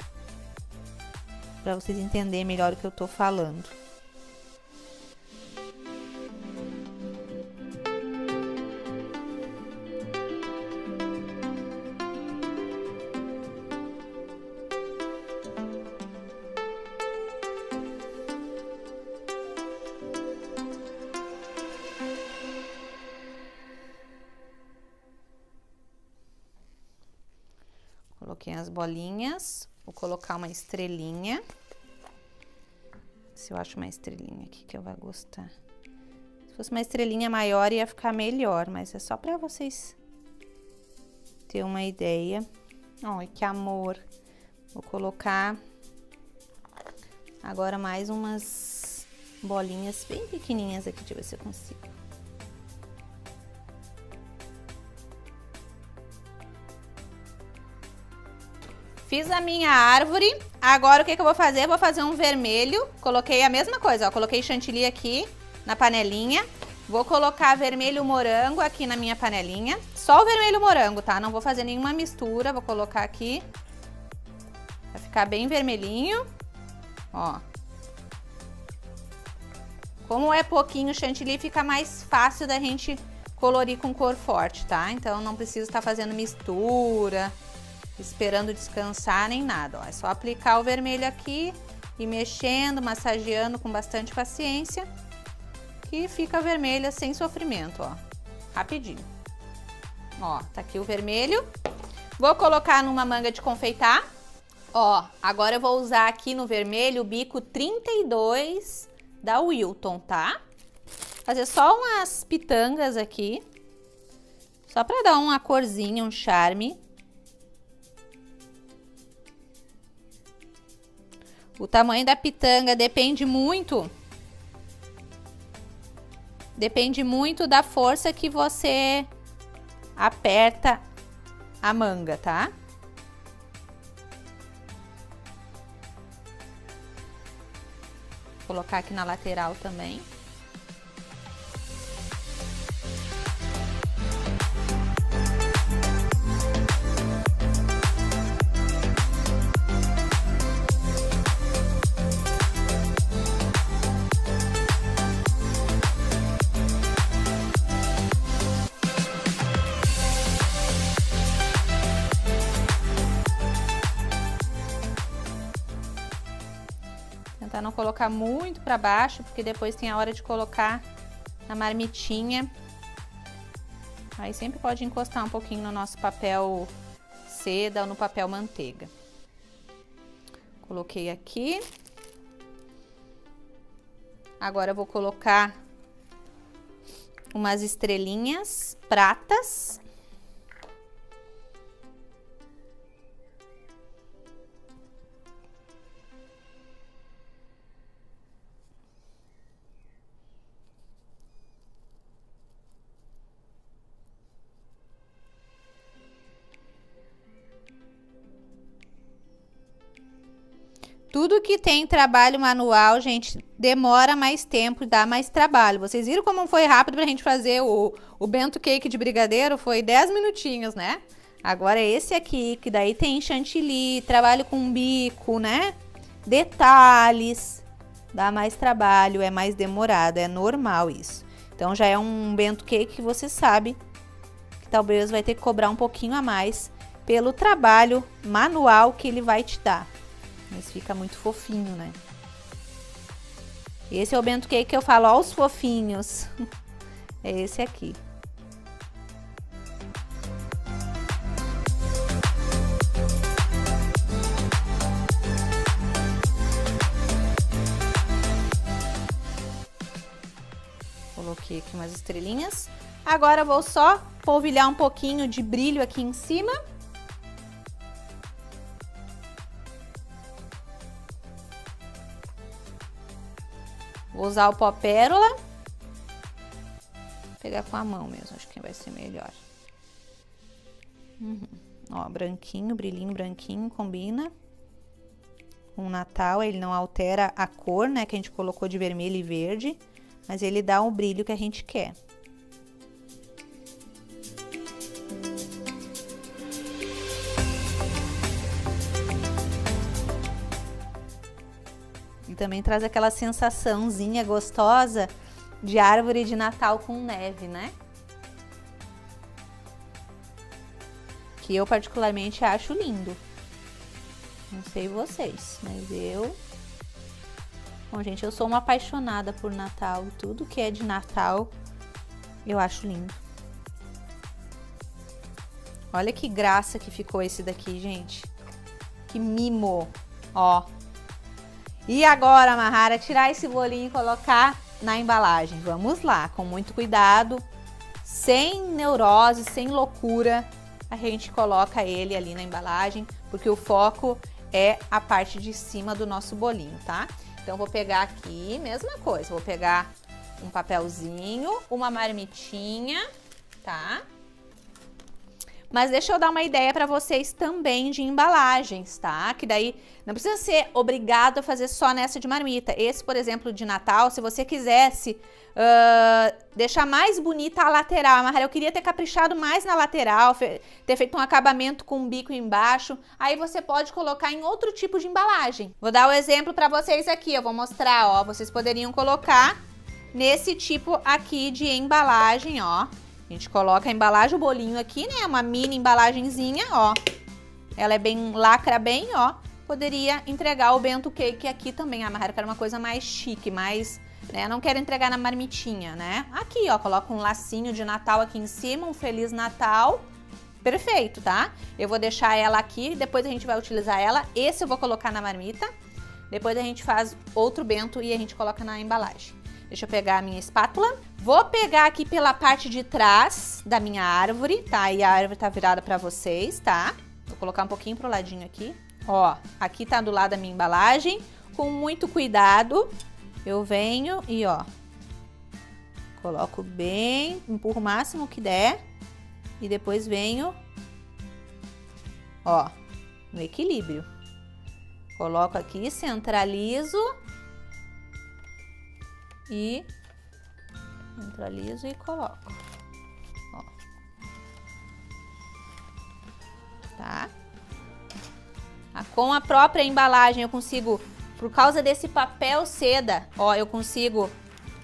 Pra vocês entenderem melhor o que eu tô falando. Coloquei as bolinhas, vou colocar uma estrelinha. Se eu acho uma estrelinha aqui que eu vou gostar. Se fosse uma estrelinha maior ia ficar melhor, mas é só pra vocês terem uma ideia. Olha que amor. Vou colocar agora mais umas bolinhas bem pequenininhas aqui, deixa eu ver se eu consigo. Fiz a minha árvore, agora o que que eu vou fazer? Eu vou fazer um vermelho, coloquei a mesma coisa, ó, coloquei chantilly aqui na panelinha. Vou colocar vermelho morango aqui na minha panelinha, só o vermelho morango, tá? Não vou fazer nenhuma mistura, vou colocar aqui. Vai ficar bem vermelhinho, ó. Como é pouquinho chantilly, fica mais fácil da gente colorir com cor forte, tá? Então não precisa estar fazendo mistura, esperando descansar nem nada, ó. É só aplicar o vermelho aqui e mexendo, massageando com bastante paciência, que fica vermelha sem sofrimento, ó. Rapidinho. Ó, tá aqui o vermelho. Vou colocar numa manga de confeitar. Ó, agora eu vou usar aqui no vermelho o bico 32 da Wilton, tá? Fazer só umas pitangas aqui, só pra dar uma corzinha, um charme. O tamanho da pitanga depende muito da força que você aperta a manga, tá? Vou colocar aqui na lateral também. Tentar não colocar muito para baixo, porque depois tem a hora de colocar na marmitinha. Aí sempre pode encostar um pouquinho no nosso papel seda ou no papel manteiga. Coloquei aqui. Agora eu vou colocar umas estrelinhas pratas. Tudo que tem trabalho manual, gente, demora mais tempo, dá mais trabalho. Vocês viram como foi rápido pra gente fazer o bento cake de brigadeiro? Foi 10 minutinhos, né? Agora esse aqui, que daí tem chantilly, trabalho com bico, né? Detalhes, dá mais trabalho, é mais demorado, é normal isso. Então já é um bento cake que você sabe que talvez vai ter que cobrar um pouquinho a mais pelo trabalho manual que ele vai te dar. Mas fica muito fofinho, né? Esse é o bento cake que eu falo, ó, os fofinhos. É esse aqui. Coloquei aqui umas estrelinhas. Agora eu vou só polvilhar um pouquinho de brilho aqui em cima. Vou usar o pó pérola. Vou pegar com a mão mesmo, acho que vai ser melhor. Ó, branquinho, brilhinho branquinho, combina com o Natal. Ele não altera a cor, né, que a gente colocou de vermelho e verde, mas ele dá o brilho que a gente quer. E também traz aquela sensaçãozinha gostosa de árvore de Natal com neve, né? Que eu particularmente acho lindo. Não sei vocês, mas eu... Bom, gente, eu sou uma apaixonada por Natal. Tudo que é de Natal, eu acho lindo. Olha que graça que ficou esse daqui, gente. Que mimo, ó. E agora, Mahara, tirar esse bolinho e colocar na embalagem. Vamos lá, com muito cuidado, sem neurose, sem loucura, a gente coloca ele ali na embalagem, porque o foco é a parte de cima do nosso bolinho, tá? Então, vou pegar aqui, mesma coisa, vou pegar um papelzinho, uma marmitinha, tá? Mas deixa eu dar uma ideia para vocês também de embalagens, tá? Que daí não precisa ser obrigado a fazer só nessa de marmita. Esse, por exemplo, de Natal, se você quisesse deixar mais bonita a lateral, mas eu queria ter caprichado mais na lateral, ter feito um acabamento com um bico embaixo, aí você pode colocar em outro tipo de embalagem. Vou dar o exemplo para vocês aqui, eu vou mostrar, ó, vocês poderiam colocar nesse tipo aqui de embalagem, ó. A gente coloca a embalagem, o bolinho aqui, né? Uma mini embalagenzinha, ó. Ela é bem, lacra bem, ó. Poderia entregar o bento cake aqui também. Ah, mas eu quero uma coisa mais chique, mais, né? Não quero entregar na marmitinha, né? Aqui, ó, coloca um lacinho de Natal aqui em cima, um Feliz Natal. Perfeito, tá? Eu vou deixar ela aqui, depois a gente vai utilizar ela. Esse eu vou colocar na marmita. Depois a gente faz outro bento e a gente coloca na embalagem. Deixa eu pegar a minha espátula. Vou pegar aqui pela parte de trás da minha árvore, tá? E a árvore tá virada pra vocês, tá? Vou colocar um pouquinho pro ladinho aqui. Ó, aqui tá do lado da minha embalagem. Com muito cuidado, eu venho e, ó, coloco bem, empurro o máximo que der. E depois venho, ó, no equilíbrio. Coloco aqui, centralizo. E centralizo e coloco. Ó. Tá? Com a própria embalagem eu consigo, por causa desse papel seda, ó, eu consigo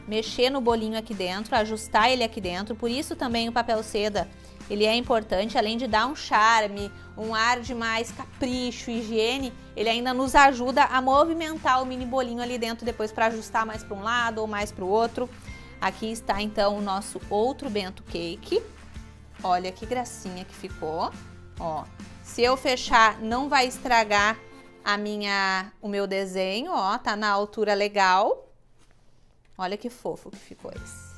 mexer no bolinho aqui dentro, ajustar ele aqui dentro. Por isso também o papel seda, ele é importante, além de dar um charme, um ar de mais capricho, higiene, ele ainda nos ajuda a movimentar o mini bolinho ali dentro depois para ajustar mais para um lado ou mais para o outro. Aqui está então o nosso outro bento cake. Olha que gracinha que ficou. Ó, se eu fechar não vai estragar o meu desenho, ó, tá na altura legal. Olha que fofo que ficou esse.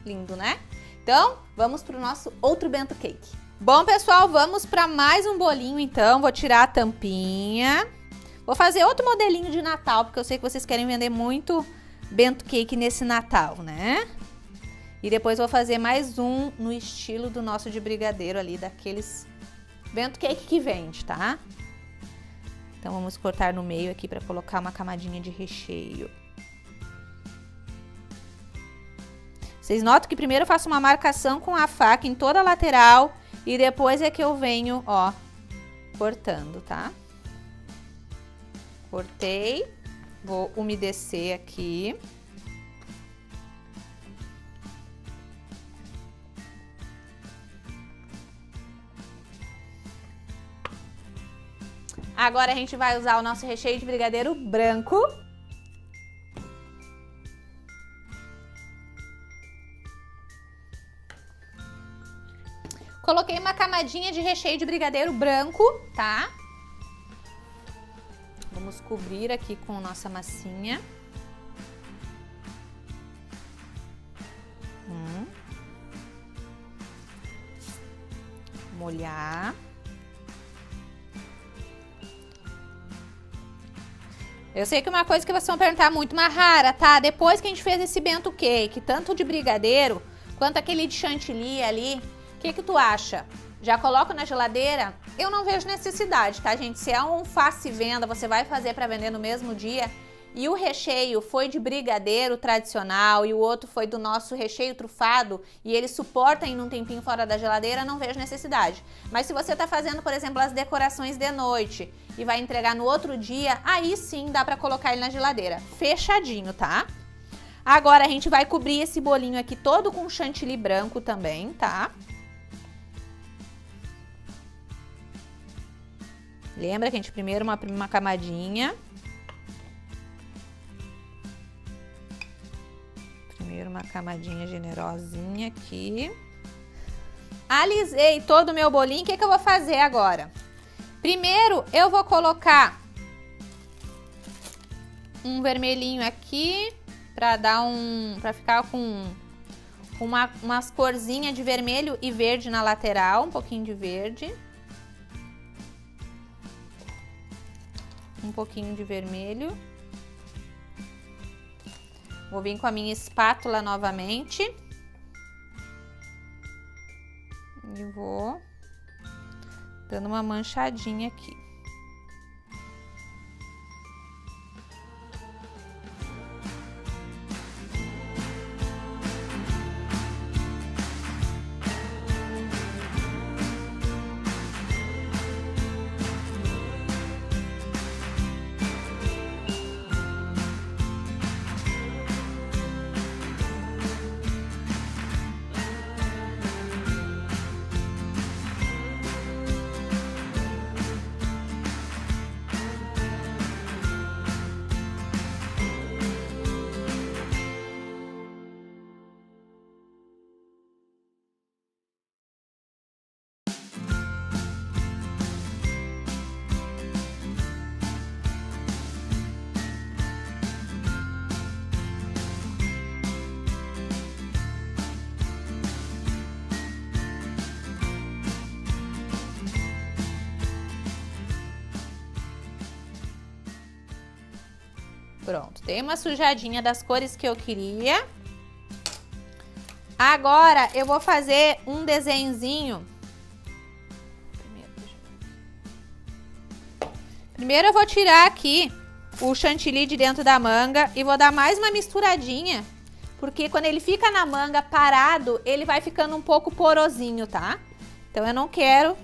Lindo, né? Então, vamos para o nosso outro bento cake. Bom, pessoal, vamos para mais um bolinho, então. Vou tirar a tampinha. Vou fazer outro modelinho de Natal, porque eu sei que vocês querem vender muito bento cake nesse Natal, né? E depois vou fazer mais um no estilo do nosso de brigadeiro ali, daqueles bento cake que vende, tá? Então, vamos cortar no meio aqui para colocar uma camadinha de recheio. Vocês notam que primeiro eu faço uma marcação com a faca em toda a lateral e depois é que eu venho, ó, cortando, tá? Cortei, vou umedecer aqui. Agora a gente vai usar o nosso recheio de brigadeiro branco. Coloquei uma camadinha de recheio de brigadeiro branco, tá? Vamos cobrir aqui com nossa massinha. Molhar. Eu sei que uma coisa que vocês vão perguntar muito, mas rara, tá? Depois que a gente fez esse bento cake, tanto de brigadeiro quanto aquele de chantilly ali, o que tu acha? Já coloco na geladeira? Eu não vejo necessidade, tá, gente? Se é um face venda, você vai fazer para vender no mesmo dia e o recheio foi de brigadeiro tradicional e o outro foi do nosso recheio trufado e ele suporta ainda um tempinho fora da geladeira, não vejo necessidade. Mas se você tá fazendo, por exemplo, as decorações de noite e vai entregar no outro dia, aí sim dá para colocar ele na geladeira, fechadinho, tá? Agora a gente vai cobrir esse bolinho aqui todo com chantilly branco também, tá? Lembra que a gente primeiro uma camadinha. Primeiro uma camadinha generosinha aqui. Alisei todo o meu bolinho. O que eu vou fazer agora? Primeiro eu vou colocar um vermelhinho aqui para dar para ficar com umas corzinhas de vermelho e verde na lateral, um pouquinho de verde. Um pouquinho de vermelho. Vou vir com a minha espátula novamente. E vou dando uma manchadinha aqui. Pronto, tem uma sujadinha das cores que eu queria. Agora eu vou fazer um desenhozinho. Primeiro eu vou tirar aqui o chantilly de dentro da manga e vou dar mais uma misturadinha, porque quando ele fica na manga parado, ele vai ficando um pouco porosinho, tá? Então eu não quero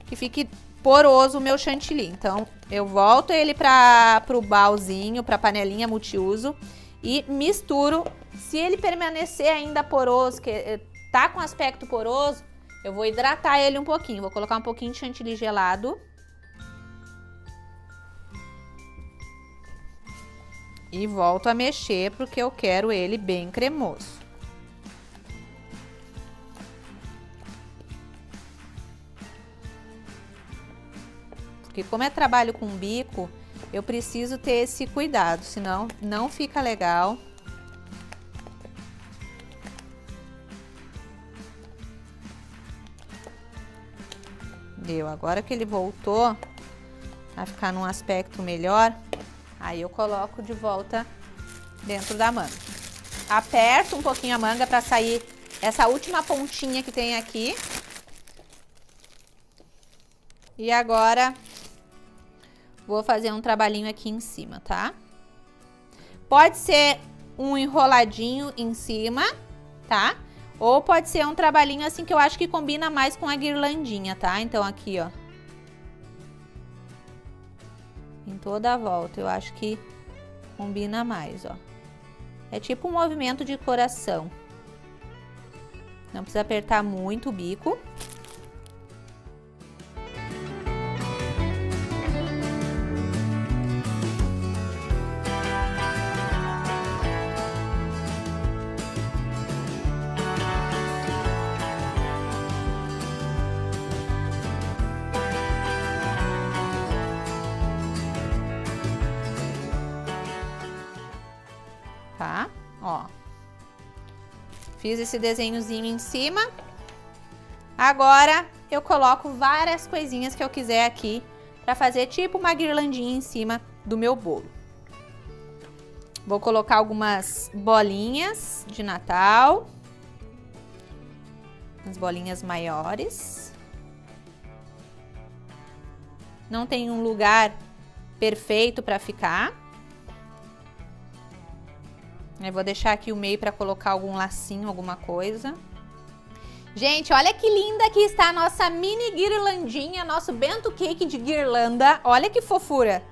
que fique poroso o meu chantilly. Então eu volto ele pro balzinho, pra panelinha multiuso e misturo. Se ele permanecer ainda poroso, que tá com aspecto poroso, eu vou hidratar ele um pouquinho. Vou colocar um pouquinho de chantilly gelado. E volto a mexer porque eu quero ele bem cremoso. Porque como é trabalho com bico, eu preciso ter esse cuidado, senão não fica legal. Deu, agora que ele voltou a ficar num aspecto melhor, aí eu coloco de volta dentro da manga. Aperto um pouquinho a manga para sair essa última pontinha que tem aqui. E agora vou fazer um trabalhinho aqui em cima, tá? Pode ser um enroladinho em cima, tá? Ou pode ser um trabalhinho assim que eu acho que combina mais com a guirlandinha, tá? Então aqui, ó. Em toda a volta, eu acho que combina mais, ó. É tipo um movimento de coração. Não precisa apertar muito o bico. Tá? Ó. Fiz esse desenhozinho em cima. Agora eu coloco várias coisinhas que eu quiser aqui para fazer tipo uma guirlandinha em cima do meu bolo. Vou colocar algumas bolinhas de Natal. As bolinhas maiores. Não tem um lugar perfeito para ficar. Eu vou deixar aqui o meio para colocar algum lacinho, alguma coisa. Gente, olha que linda que está a nossa mini guirlandinha, nosso bento cake de guirlanda. Olha que fofura.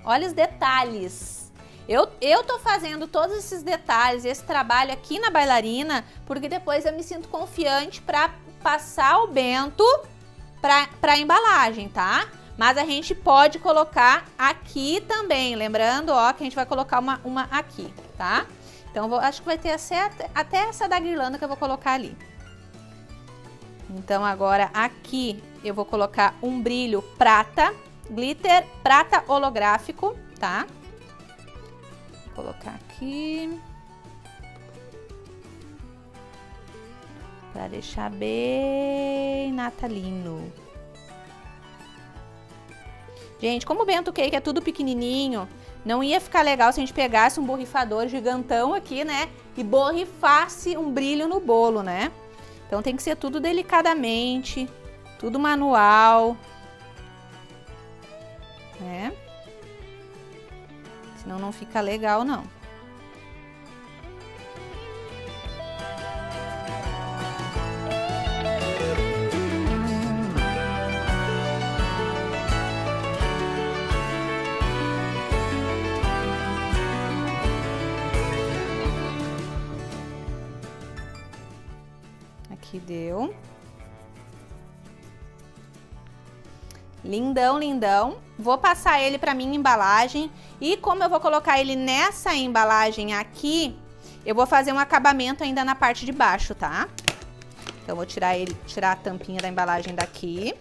Olha os detalhes. Eu tô fazendo todos esses detalhes, esse trabalho aqui na bailarina, porque depois eu me sinto confiante para passar o bento para embalagem, tá? Mas a gente pode colocar aqui também, lembrando, ó, que a gente vai colocar uma aqui, tá? Então, acho que vai ter até essa da guirlanda que eu vou colocar ali. Então, agora aqui eu vou colocar um brilho prata, glitter prata holográfico, tá? Vou colocar aqui. Pra deixar bem natalino. Gente, como o bento cake é tudo pequenininho, não ia ficar legal se a gente pegasse um borrifador gigantão aqui, né? E borrifasse um brilho no bolo, né? Então tem que ser tudo delicadamente, tudo manual, né? Senão não fica legal, não. Aqui deu. Lindão, lindão. Vou passar ele para minha embalagem. E como eu vou colocar ele nessa embalagem aqui, eu vou fazer um acabamento ainda na parte de baixo, tá? Então, vou tirar a tampinha da embalagem daqui.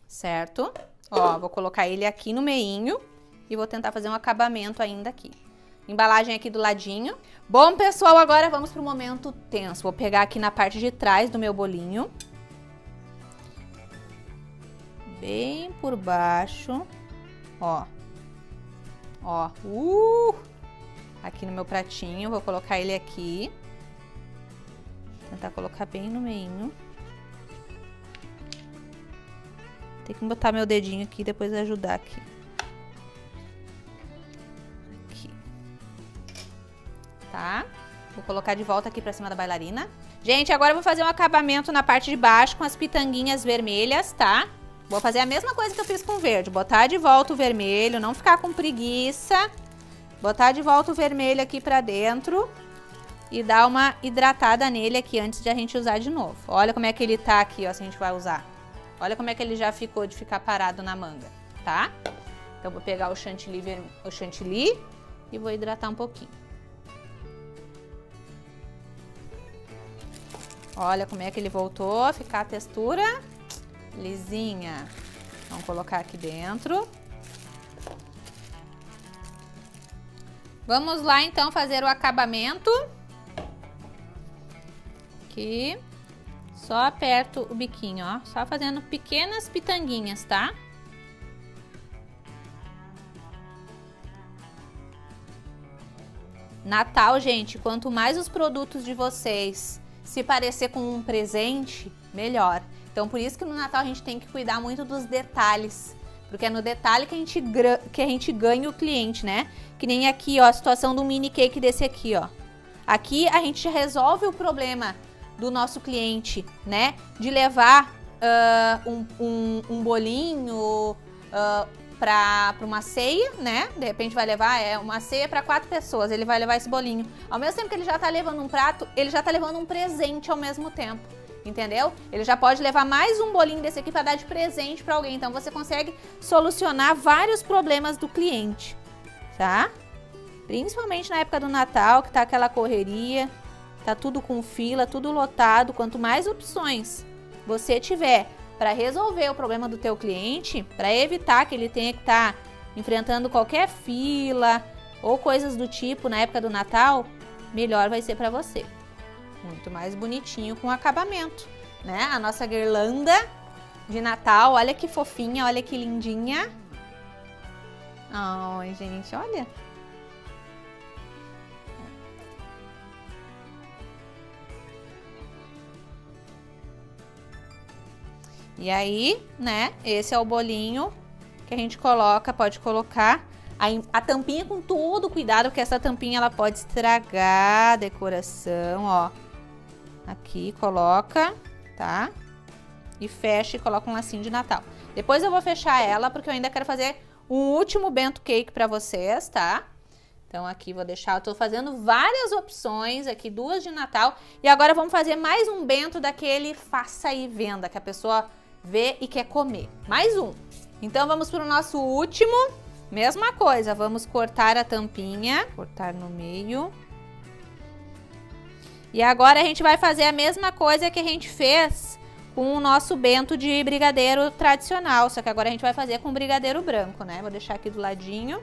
Certo? Ó, vou colocar ele aqui no meinho e vou tentar fazer um acabamento ainda aqui. Embalagem aqui do ladinho. Bom, pessoal, agora vamos pro momento tenso. Vou pegar aqui na parte de trás do meu bolinho. bem por baixo, ó. Ó, aqui no meu pratinho, vou colocar ele aqui. Tentar colocar bem no meio. Tem que botar meu dedinho aqui e depois ajudar aqui. Aqui. Tá? Vou colocar de volta aqui pra cima da bailarina. Gente, agora eu vou fazer um acabamento na parte de baixo com as pitanguinhas vermelhas, tá? Vou fazer a mesma coisa que eu fiz com o verde. Botar de volta o vermelho, não ficar com preguiça. Botar de volta o vermelho aqui pra dentro. E dar uma hidratada nele aqui antes de a gente usar de novo. Olha como é que ele tá aqui, ó, se a gente vai usar. Olha como é que ele já ficou de ficar parado na manga, tá? Então, vou pegar o chantilly e vou hidratar um pouquinho. Olha como é que ele voltou a ficar a textura lisinha. Vamos colocar aqui dentro. Vamos lá, então, fazer o acabamento. Aqui. Só aperto o biquinho, ó. Só fazendo pequenas pitanguinhas, tá? Natal, gente, quanto mais os produtos de vocês se parecer com um presente, melhor. Então, por isso que no Natal a gente tem que cuidar muito dos detalhes. Porque é no detalhe que a gente ganha o cliente, né? Que nem aqui, ó, a situação do mini cake desse aqui, ó. Aqui a gente resolve o problema do nosso cliente, né? De levar um bolinho para uma ceia, né? De repente vai levar uma ceia para 4 pessoas, ele vai levar esse bolinho. Ao mesmo tempo que ele já tá levando um prato, ele já tá levando um presente ao mesmo tempo, entendeu? Ele já pode levar mais um bolinho desse aqui para dar de presente para alguém. Então você consegue solucionar vários problemas do cliente, tá? Principalmente na época do Natal, que tá aquela correria. Tá tudo com fila, tudo lotado. Quanto mais opções você tiver para resolver o problema do teu cliente, para evitar que ele tenha que estar enfrentando qualquer fila ou coisas do tipo na época do Natal, melhor vai ser para você. Muito mais bonitinho com acabamento, né? A nossa guirlanda de Natal, olha que fofinha, olha que lindinha. Ai, gente, olha. E aí, né, esse é o bolinho que a gente coloca, pode colocar a tampinha com todo cuidado, porque essa tampinha ela pode estragar a decoração, ó. Aqui coloca, tá? E fecha e coloca um lacinho de Natal. Depois eu vou fechar ela, porque eu ainda quero fazer um último bento cake pra vocês, tá? Então aqui vou deixar, eu tô fazendo várias opções aqui, 2 de Natal. E agora vamos fazer mais um bento daquele faça e venda, que a pessoa vê e quer comer. Mais um. Então vamos pro nosso último. Mesma coisa, vamos cortar a tampinha, cortar no meio. E agora a gente vai fazer a mesma coisa que a gente fez com o nosso bento de brigadeiro tradicional, só que agora a gente vai fazer com brigadeiro branco, né? Vou deixar aqui do ladinho.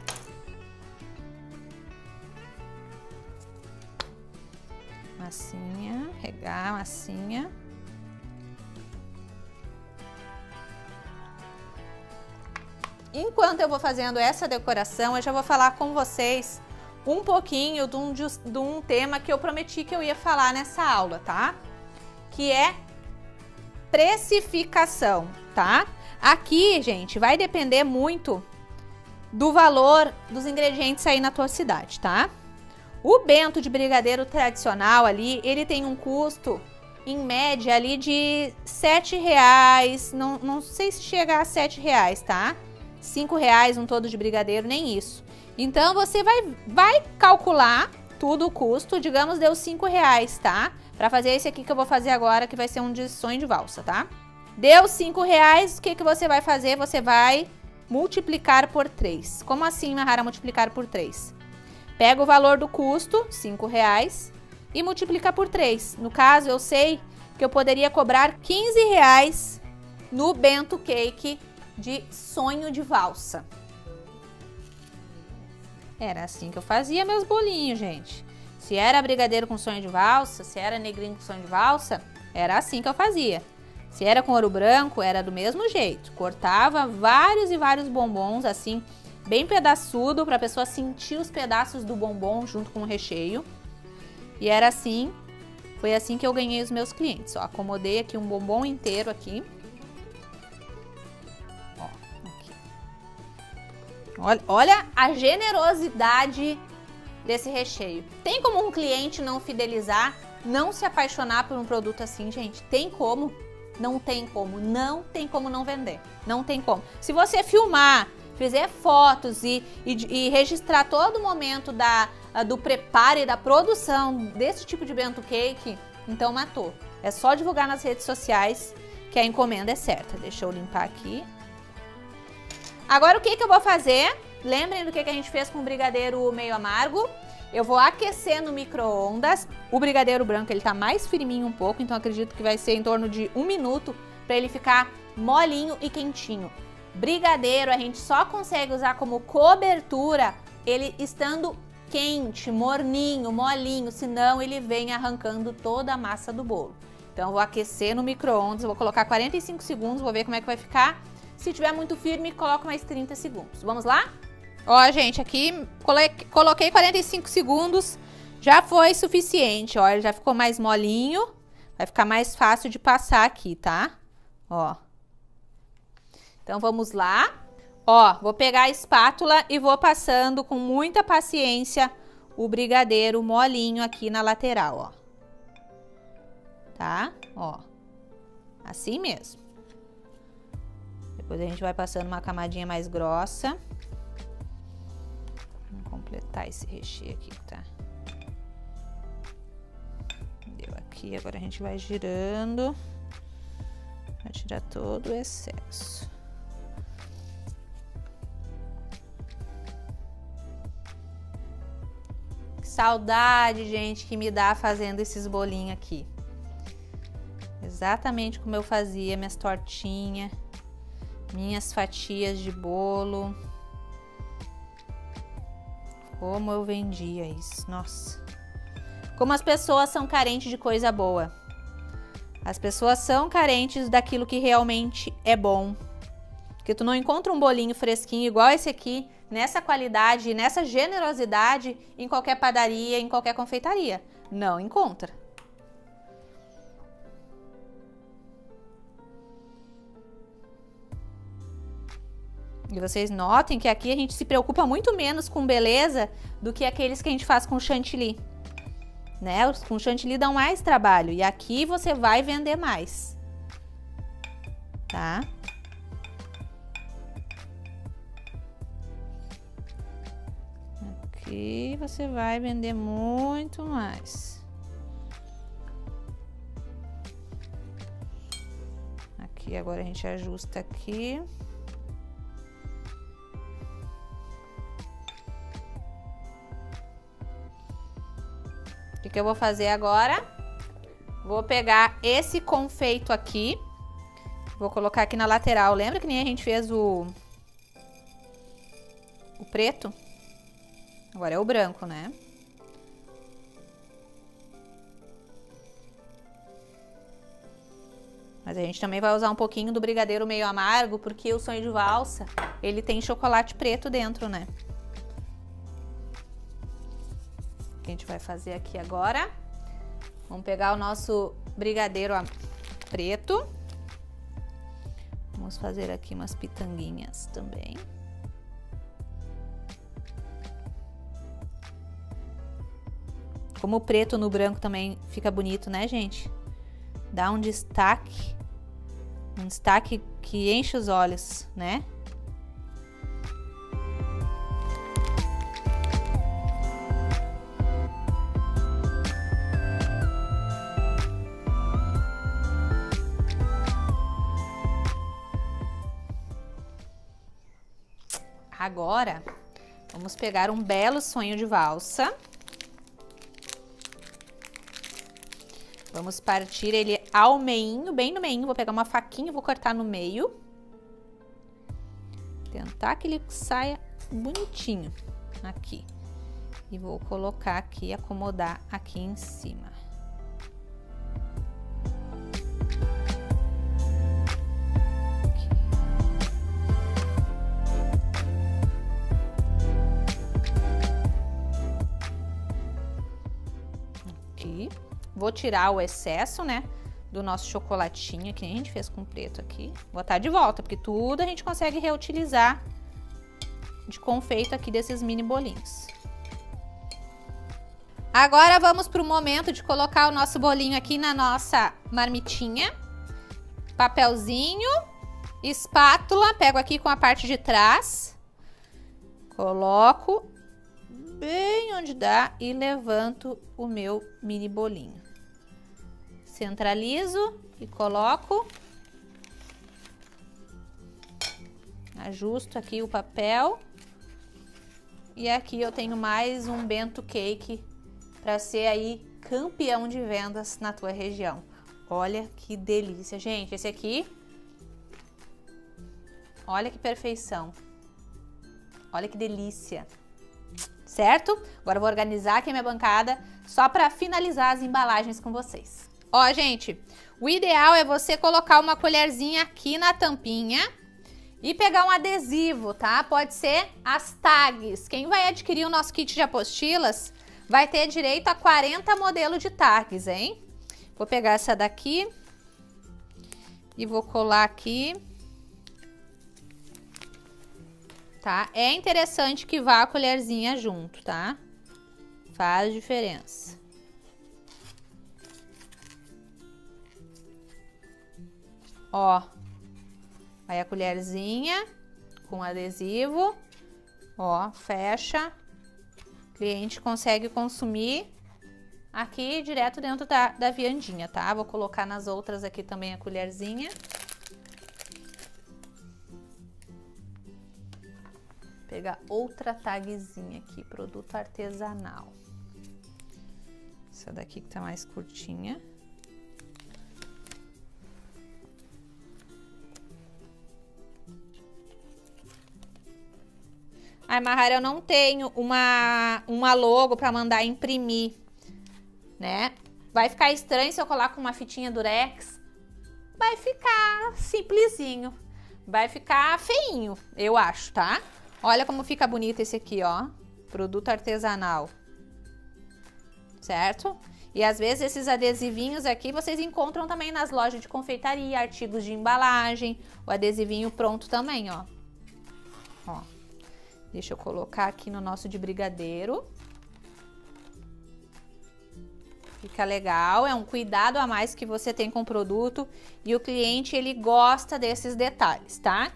Massinha, regar a massinha. Enquanto eu vou fazendo essa decoração, eu já vou falar com vocês um pouquinho de um tema que eu prometi que eu ia falar nessa aula, tá? Que é precificação, tá? Aqui, gente, vai depender muito do valor dos ingredientes aí na tua cidade, tá? O bento de brigadeiro tradicional ali, ele tem um custo, em média, ali de R$7, não sei se chega a R$7, tá? R$5 um todo de brigadeiro, nem isso. Então, você vai calcular tudo o custo, digamos, deu R$5, tá? Pra fazer esse aqui que eu vou fazer agora, que vai ser um de sonho de valsa, tá? Deu R$5, o que você vai fazer? Você vai multiplicar por 3. Como assim, Mahara, multiplicar por 3? Pega o valor do custo, R$5, e multiplica por 3. No caso, eu sei que eu poderia cobrar R$15 no bento cake de sonho de valsa. Era assim que eu fazia meus bolinhos, gente. Se era brigadeiro com sonho de valsa, se era negrinho com sonho de valsa, era assim que eu fazia. Se era com ouro branco, era do mesmo jeito. Cortava vários e vários bombons, assim, bem pedaçudo, para a pessoa sentir os pedaços do bombom junto com o recheio. E era assim, foi assim que eu ganhei os meus clientes. Ó, acomodei aqui um bombom inteiro aqui. Ó, aqui. Olha a generosidade desse recheio. Tem como um cliente não fidelizar, não se apaixonar por um produto assim, gente? Tem como? Não tem como. Não tem como não vender. Não tem como. Se você filmar, fizer fotos e registrar todo o momento do preparo e da produção desse tipo de bento cake, então matou. É só divulgar nas redes sociais que a encomenda é certa. Deixa eu limpar aqui. Agora o que eu vou fazer? Lembrem do que a gente fez com o brigadeiro meio amargo. Eu vou aquecer no micro-ondas. O brigadeiro branco ele tá mais firminho um pouco, então acredito que vai ser em torno de 1 minuto para ele ficar molinho e quentinho. Brigadeiro a gente só consegue usar como cobertura ele estando quente, morninho, molinho, senão ele vem arrancando toda a massa do bolo. Então eu vou aquecer no micro-ondas, vou colocar 45 segundos, vou ver como é que vai ficar. Se tiver muito firme, coloco mais 30 segundos. Vamos lá? Ó, gente, aqui coloquei 45 segundos, já foi suficiente, ó, ele já ficou mais molinho, vai ficar mais fácil de passar aqui, tá? Ó. Então, vamos lá. Ó, vou pegar a espátula e vou passando com muita paciência o brigadeiro molinho aqui na lateral, ó. Tá? Ó. Assim mesmo. Depois a gente vai passando uma camadinha mais grossa. Vamos completar esse recheio aqui, tá? Deu aqui, agora a gente vai girando. Vai tirar todo o excesso. Que saudade, gente, que me dá fazendo esses bolinhos aqui. Exatamente como eu fazia minhas tortinhas. Minhas fatias de bolo. Como eu vendia isso, nossa. Como as pessoas são carentes de coisa boa. As pessoas são carentes daquilo que realmente é bom. Porque tu não encontra um bolinho fresquinho igual esse aqui, nessa qualidade, nessa generosidade, em qualquer padaria, em qualquer confeitaria. Não encontra. E vocês notem que aqui a gente se preocupa muito menos com beleza do que aqueles que a gente faz com chantilly. Né? Os com chantilly dão mais trabalho e aqui você vai vender mais. Tá? Aqui você vai vender muito mais. Aqui agora a gente ajusta aqui. O que eu vou fazer agora? Vou pegar esse confeito aqui, vou colocar aqui na lateral. Lembra que nem a gente fez o preto? Agora é o branco, né? Mas a gente também vai usar um pouquinho do brigadeiro meio amargo, porque o sonho de valsa, ele tem chocolate preto dentro, né? Que a gente vai fazer aqui agora. Vamos pegar o nosso brigadeiro preto. Vamos fazer aqui umas pitanguinhas também. Como o preto no branco também fica bonito, né, gente? Dá um destaque que enche os olhos, né? Agora, vamos pegar um belo sonho de valsa. Vamos partir ele ao meinho, bem no meinho. Vou pegar uma faquinha e vou cortar no meio. Tentar que ele saia bonitinho aqui. E vou colocar aqui, acomodar aqui em cima. Aqui. Vou tirar o excesso, né, do nosso chocolatinho, que nem a gente fez com o preto aqui. Vou botar de volta, porque tudo a gente consegue reutilizar de confeito aqui desses mini bolinhos. Agora vamos para o momento de colocar o nosso bolinho aqui na nossa marmitinha. Papelzinho, espátula, pego aqui com a parte de trás, coloco bem onde dá e levanto o meu mini bolinho. Centralizo e coloco. Ajusto aqui o papel. E aqui eu tenho mais um bento cake para ser aí campeão de vendas na tua região. Olha que delícia, gente. Esse aqui, olha que perfeição. Olha que delícia. Certo? Agora eu vou organizar aqui a minha bancada só para finalizar as embalagens com vocês. Ó, gente, o ideal é você colocar uma colherzinha aqui na tampinha e pegar um adesivo, tá? Pode ser as tags. Quem vai adquirir o nosso kit de apostilas vai ter direito a 40 modelos de tags, hein? Vou pegar essa daqui e vou colar aqui. Tá? É interessante que vá a colherzinha junto, tá? Faz diferença. Ó, aí a colherzinha com adesivo, ó, fecha. O cliente consegue consumir aqui direto dentro da viandinha, tá? Vou colocar nas outras aqui também a colherzinha. Pegar outra tagzinha aqui, produto artesanal. Essa daqui que tá mais curtinha. Ai, Mahara, eu não tenho uma logo para mandar imprimir, né? Vai ficar estranho se eu colocar uma fitinha durex. Vai ficar simplesinho. Vai ficar feinho, eu acho, tá? Olha como fica bonito esse aqui, ó. Produto artesanal. Certo? E às vezes esses adesivinhos aqui vocês encontram também nas lojas de confeitaria, artigos de embalagem. O adesivinho pronto também, ó. Ó. Deixa eu colocar aqui no nosso de brigadeiro. Fica legal, é um cuidado a mais que você tem com o produto e o cliente, ele gosta desses detalhes, tá?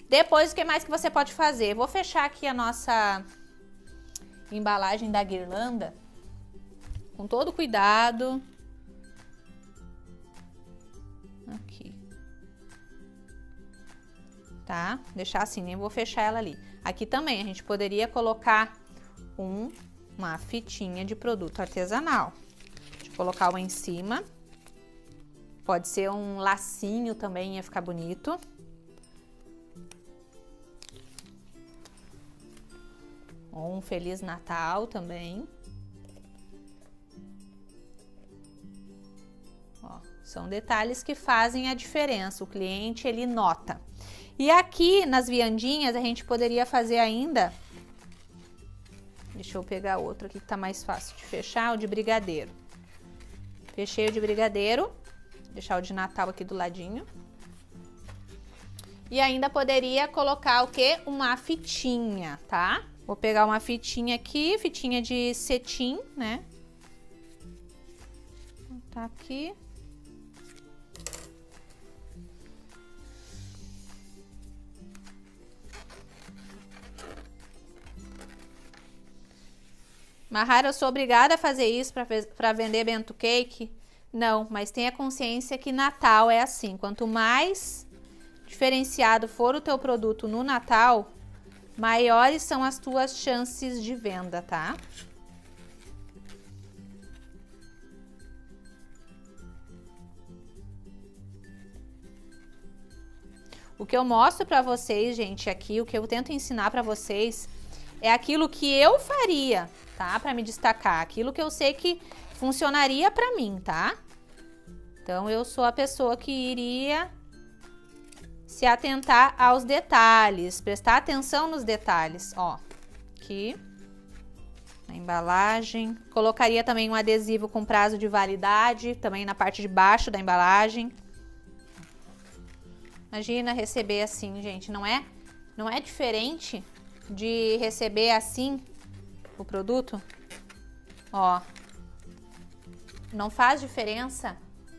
Depois, o que mais que você pode fazer? Vou fechar aqui a nossa embalagem da guirlanda com todo cuidado. Aqui. Tá? Deixar assim, nem vou fechar ela ali. Aqui também a gente poderia colocar uma fitinha de produto artesanal. Deixa eu colocar uma em cima. Pode ser um lacinho também, ia ficar bonito. Ou um Feliz Natal também. Ó, são detalhes que fazem a diferença. O cliente, ele nota. E aqui nas viandinhas a gente poderia fazer ainda. Deixa eu pegar outro aqui que tá mais fácil de fechar, o de brigadeiro. Fechei o de brigadeiro. Deixar o de Natal aqui do ladinho. E ainda poderia colocar o quê? Uma fitinha, tá? Vou pegar uma fitinha aqui, fitinha de cetim, né? Tá aqui. Mahara, eu sou obrigada a fazer isso para vender bento cake? Não, mas tenha consciência que Natal é assim. Quanto mais diferenciado for o teu produto no Natal, maiores são as tuas chances de venda, tá? O que eu mostro para vocês, gente, aqui, o que eu tento ensinar para vocês é aquilo que eu faria, tá? Para me destacar, aquilo que eu sei que funcionaria para mim, tá? Então, eu sou a pessoa que iria se atentar aos detalhes, prestar atenção nos detalhes, ó. Aqui, na embalagem. Colocaria também um adesivo com prazo de validade, também na parte de baixo da embalagem. Imagina receber assim, gente, não é diferente de receber assim o produto? Ó, não faz diferença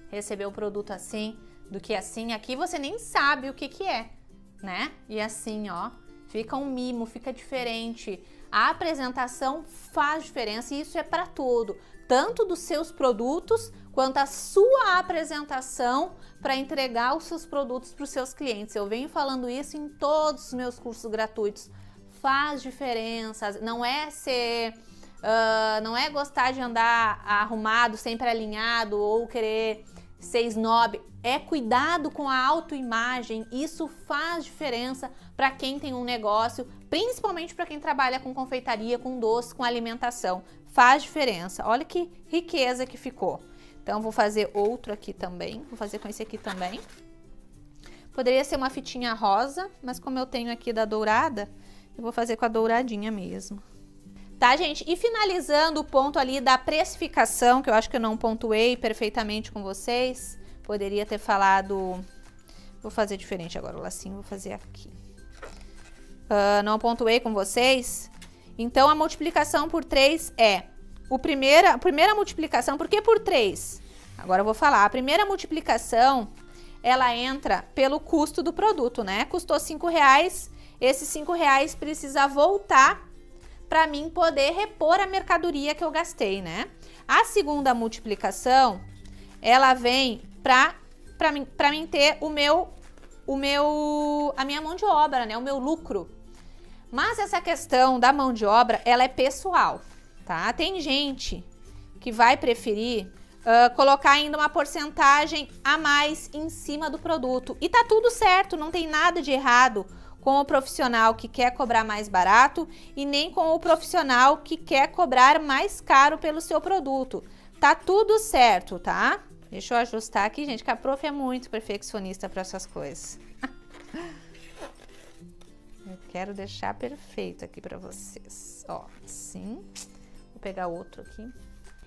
receber o produto assim do que assim. Aqui você nem sabe o que que é, né? E assim, ó, fica um mimo, fica diferente. A apresentação faz diferença e isso é para tudo, tanto dos seus produtos quanto a sua apresentação para entregar os seus produtos para os seus clientes. Eu venho falando isso em todos os meus cursos gratuitos. Faz diferença, não é não é gostar de andar arrumado, sempre alinhado ou querer ser snob, é cuidado com a autoimagem. Isso faz diferença para quem tem um negócio, principalmente para quem trabalha com confeitaria, com doce, com alimentação. Faz diferença. Olha que riqueza que ficou. Então, vou fazer outro aqui também. Vou fazer com esse aqui também. Poderia ser uma fitinha rosa, mas como eu tenho aqui da dourada, eu vou fazer com a douradinha mesmo. Tá, gente? E finalizando o ponto ali da precificação, que eu acho que eu não pontuei perfeitamente com vocês. Poderia ter falado... Vou fazer diferente agora, o lacinho vou fazer aqui. Não pontuei com vocês. Então, a multiplicação por 3 é... a primeira multiplicação, por que por 3? Agora eu vou falar. A primeira multiplicação, ela entra pelo custo do produto, né? Custou R$5, esses R$5 precisa voltar para mim poder repor a mercadoria que eu gastei, né? A segunda multiplicação, ela vem para mim ter a minha mão de obra, né? O meu lucro. Mas essa questão da mão de obra, ela é pessoal, tá? Tem gente que vai preferir colocar ainda uma porcentagem a mais em cima do produto. E tá tudo certo, não tem nada de errado com o profissional que quer cobrar mais barato e nem com o profissional que quer cobrar mais caro pelo seu produto. Tá tudo certo, tá? Deixa eu ajustar aqui, gente, que a prof é muito perfeccionista para essas coisas. Eu quero deixar perfeito aqui para vocês. Ó, assim. Vou pegar outro aqui.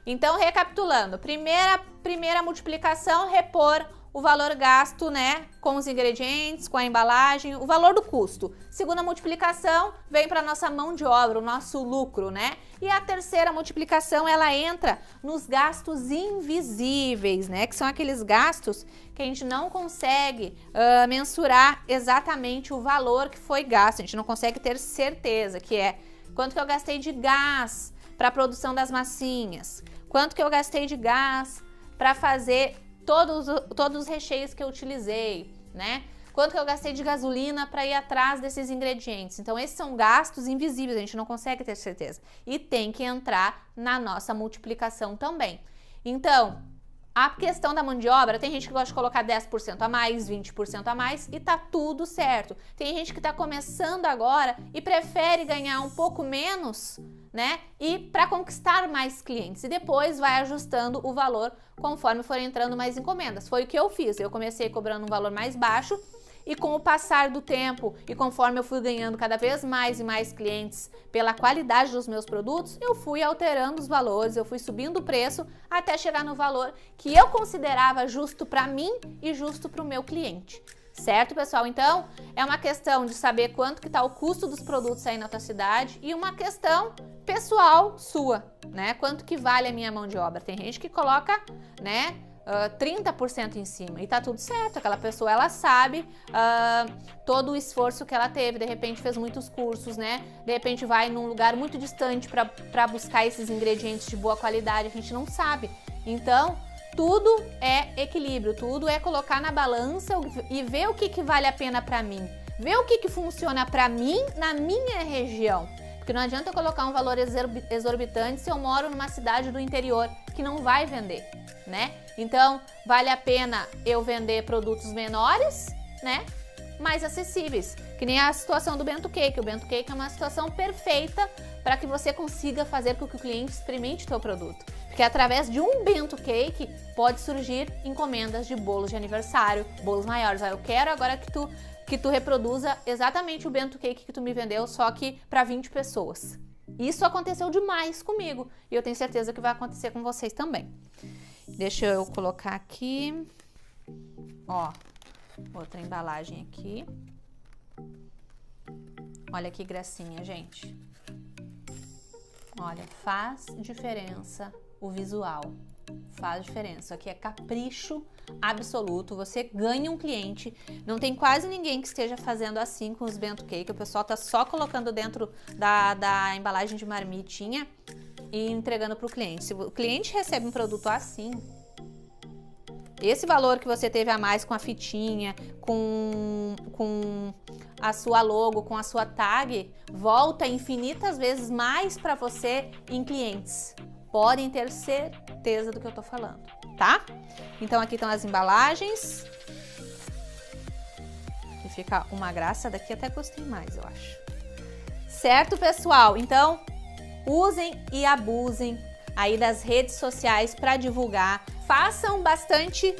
Então, recapitulando. Primeira multiplicação, repor o valor gasto, né, com os ingredientes, com a embalagem, o valor do custo. Segunda multiplicação vem para nossa mão de obra, o nosso lucro, né? E a terceira multiplicação, ela entra nos gastos invisíveis, né? Que são aqueles gastos que a gente não consegue mensurar exatamente o valor que foi gasto. A gente não consegue ter certeza, que é quanto que eu gastei de gás para a produção das massinhas, quanto que eu gastei de gás para fazer todos os recheios que eu utilizei, né? Quanto que eu gastei de gasolina para ir atrás desses ingredientes. Então, esses são gastos invisíveis, a gente não consegue ter certeza. E tem que entrar na nossa multiplicação também. Então, a questão da mão de obra, tem gente que gosta de colocar 10% a mais, 20% a mais e tá tudo certo. Tem gente que tá começando agora e prefere ganhar um pouco menos, né? E para conquistar mais clientes. E depois vai ajustando o valor conforme for entrando mais encomendas. Foi o que eu fiz. Eu comecei cobrando um valor mais baixo e com o passar do tempo e conforme eu fui ganhando cada vez mais e mais clientes pela qualidade dos meus produtos, eu fui alterando os valores, eu fui subindo o preço até chegar no valor que eu considerava justo para mim e justo para o meu cliente. Certo, pessoal? Então, é uma questão de saber quanto que tá o custo dos produtos aí na tua cidade e uma questão pessoal sua, né? Quanto que vale a minha mão de obra? Tem gente que coloca, né, 30% em cima e tá tudo certo. Aquela pessoa, ela sabe todo o esforço que ela teve, de repente fez muitos cursos, né? De repente vai num lugar muito distante para buscar esses ingredientes de boa qualidade, a gente não sabe. Então, tudo é equilíbrio, tudo é colocar na balança e ver o que vale a pena para mim, ver o que funciona para mim na minha região. Porque não adianta eu colocar um valor exorbitante se eu moro numa cidade do interior que não vai vender, né? Então, vale a pena eu vender produtos menores, né? Mais acessíveis. Que nem a situação do Bento Cake. O Bento Cake é uma situação perfeita para que você consiga fazer com que o cliente experimente o teu produto. Porque através de um Bento Cake pode surgir encomendas de bolos de aniversário, bolos maiores. Eu quero agora que tu reproduza exatamente o Bento Cake que tu me vendeu, só que para 20 pessoas. Isso aconteceu demais comigo e eu tenho certeza que vai acontecer com vocês também. Deixa eu colocar aqui, ó, outra embalagem aqui. Olha que gracinha, gente. Olha, faz diferença o visual. Faz diferença. Aqui é capricho absoluto. Você ganha um cliente. Não tem quase ninguém que esteja fazendo assim com os bento cake. O pessoal tá só colocando dentro da embalagem de marmitinha e entregando para o cliente. Se o cliente recebe um produto assim, esse valor que você teve a mais com a fitinha, com a sua logo, com a sua tag, volta infinitas vezes mais para você em clientes. Podem ter certeza do que eu tô falando, tá? Então aqui estão as embalagens. Que fica uma graça, daqui até gostei mais, eu acho. Certo, pessoal? Então, usem e abusem aí das redes sociais para divulgar. Façam bastante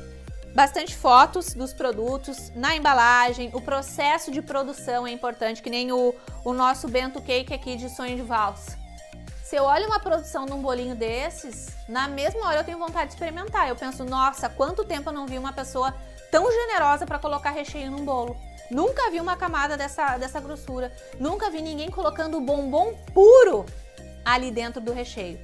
fotos dos produtos na embalagem. O processo de produção é importante, que nem o nosso bento cake aqui de sonho de valsa. Se eu olho uma produção de um bolinho desses, na mesma hora eu tenho vontade de experimentar. Eu penso, nossa, quanto tempo eu não vi uma pessoa tão generosa para colocar recheio num bolo. Nunca vi uma camada dessa grossura. Nunca vi ninguém colocando bombom puro ali dentro do recheio,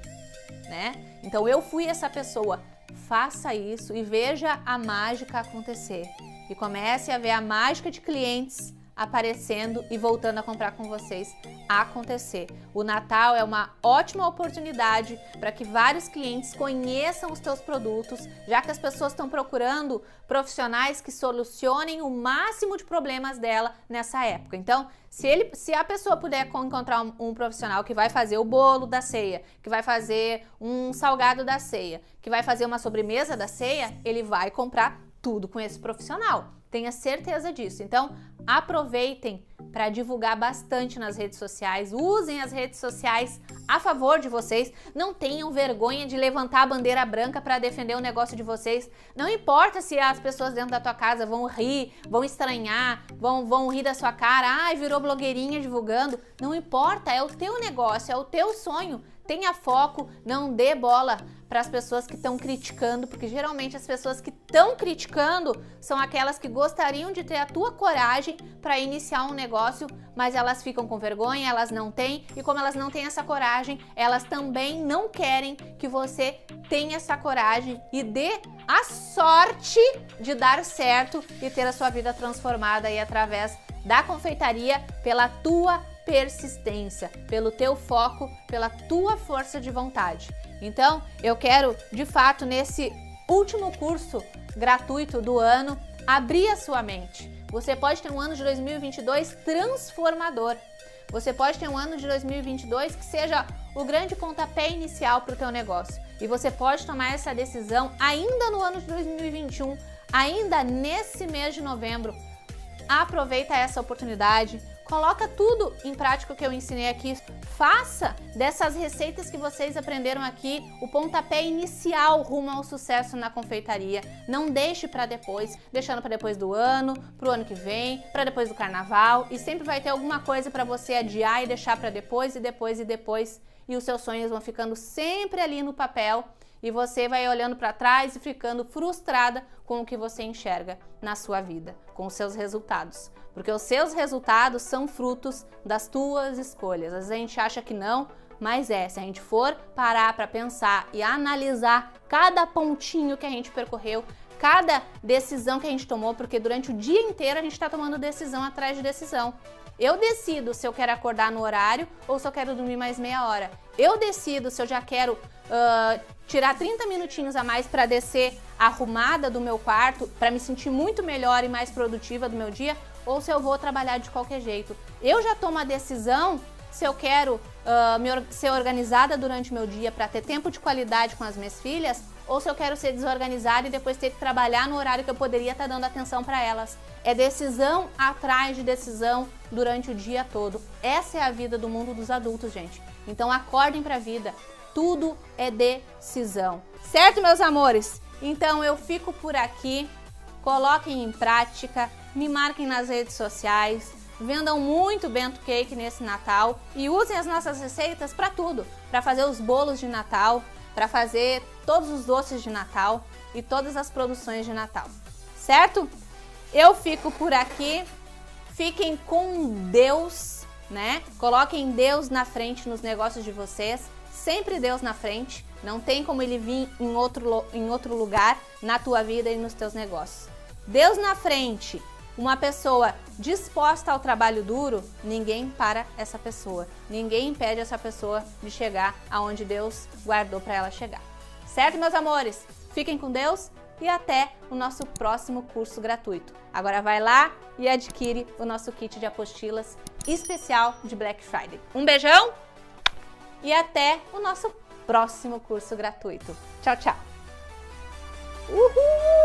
né? Então eu fui essa pessoa. Faça isso e veja a mágica acontecer. E comece a ver a mágica de clientes aparecendo e voltando a comprar com vocês acontecer. O Natal é uma ótima oportunidade para que vários clientes conheçam os teus produtos, já que as pessoas estão procurando profissionais que solucionem o máximo de problemas dela nessa época. Então, se a pessoa puder encontrar um profissional que vai fazer o bolo da ceia, que vai fazer um salgado da ceia, que vai fazer uma sobremesa da ceia, ele vai comprar tudo com esse profissional. Tenha certeza disso. Então, aproveitem para divulgar bastante nas redes sociais. Usem as redes sociais a favor de vocês. Não tenham vergonha de levantar a bandeira branca para defender o negócio de vocês. Não importa se as pessoas dentro da tua casa vão rir, vão estranhar, vão rir da sua cara. Ai, virou blogueirinha divulgando. Não importa, é o teu negócio, é o teu sonho. Tenha foco, não dê bola para as pessoas que estão criticando, porque geralmente as pessoas que estão criticando são aquelas que gostariam de ter a tua coragem para iniciar um negócio, mas elas ficam com vergonha, elas não têm, e como elas não têm essa coragem, elas também não querem que você tenha essa coragem e dê a sorte de dar certo e ter a sua vida transformada aí através da confeitaria pela tua persistência, pelo teu foco, pela tua força de vontade. Então, eu quero, de fato, nesse último curso gratuito do ano, abrir a sua mente. Você pode ter um ano de 2022 transformador. Você pode ter um ano de 2022 que seja o grande pontapé inicial para o teu negócio. E você pode tomar essa decisão ainda no ano de 2021, ainda nesse mês de novembro. Aproveita essa oportunidade. Coloca tudo em prática o que eu ensinei aqui. Faça dessas receitas que vocês aprenderam aqui o pontapé inicial rumo ao sucesso na confeitaria. Não deixe para depois, deixando para depois do ano, para o ano que vem, para depois do carnaval. E sempre vai ter alguma coisa para você adiar e deixar para depois e depois e depois. E os seus sonhos vão ficando sempre ali no papel. E você vai olhando para trás e ficando frustrada com o que você enxerga na sua vida, com os seus resultados. Porque os seus resultados são frutos das tuas escolhas. Às vezes a gente acha que não, mas se a gente for parar para pensar e analisar cada pontinho que a gente percorreu, cada decisão que a gente tomou, porque durante o dia inteiro a gente está tomando decisão atrás de decisão. Eu decido se eu quero acordar no horário ou se eu quero dormir mais meia hora. Eu decido se eu já quero tirar 30 minutinhos a mais para descer arrumada do meu quarto, para me sentir muito melhor e mais produtiva do meu dia, ou se eu vou trabalhar de qualquer jeito. Eu já tomo a decisão se eu quero ser organizada durante o meu dia para ter tempo de qualidade com as minhas filhas, ou se eu quero ser desorganizada e depois ter que trabalhar no horário que eu poderia estar dando atenção para elas. É decisão atrás de decisão durante o dia todo. Essa é a vida do mundo dos adultos, gente. Então acordem para a vida. Tudo é decisão. Certo, meus amores? Então eu fico por aqui. Coloquem em prática, me marquem nas redes sociais. vendam muito bento cake nesse Natal e usem as nossas receitas para tudo, para fazer os bolos de Natal, para fazer todos os doces de Natal e todas as produções de Natal, certo? Eu fico por aqui, fiquem com Deus, né? Coloquem Deus na frente nos negócios de vocês, sempre Deus na frente, não tem como ele vir em outro lugar na tua vida e nos teus negócios. Deus na frente, uma pessoa disposta ao trabalho duro, ninguém para essa pessoa, ninguém impede essa pessoa de chegar aonde Deus guardou para ela chegar. Certo, meus amores? Fiquem com Deus e até o nosso próximo curso gratuito. Agora vai lá e adquire o nosso kit de apostilas especial de Black Friday. Um beijão e até o nosso próximo curso gratuito. Tchau, tchau! Uhul!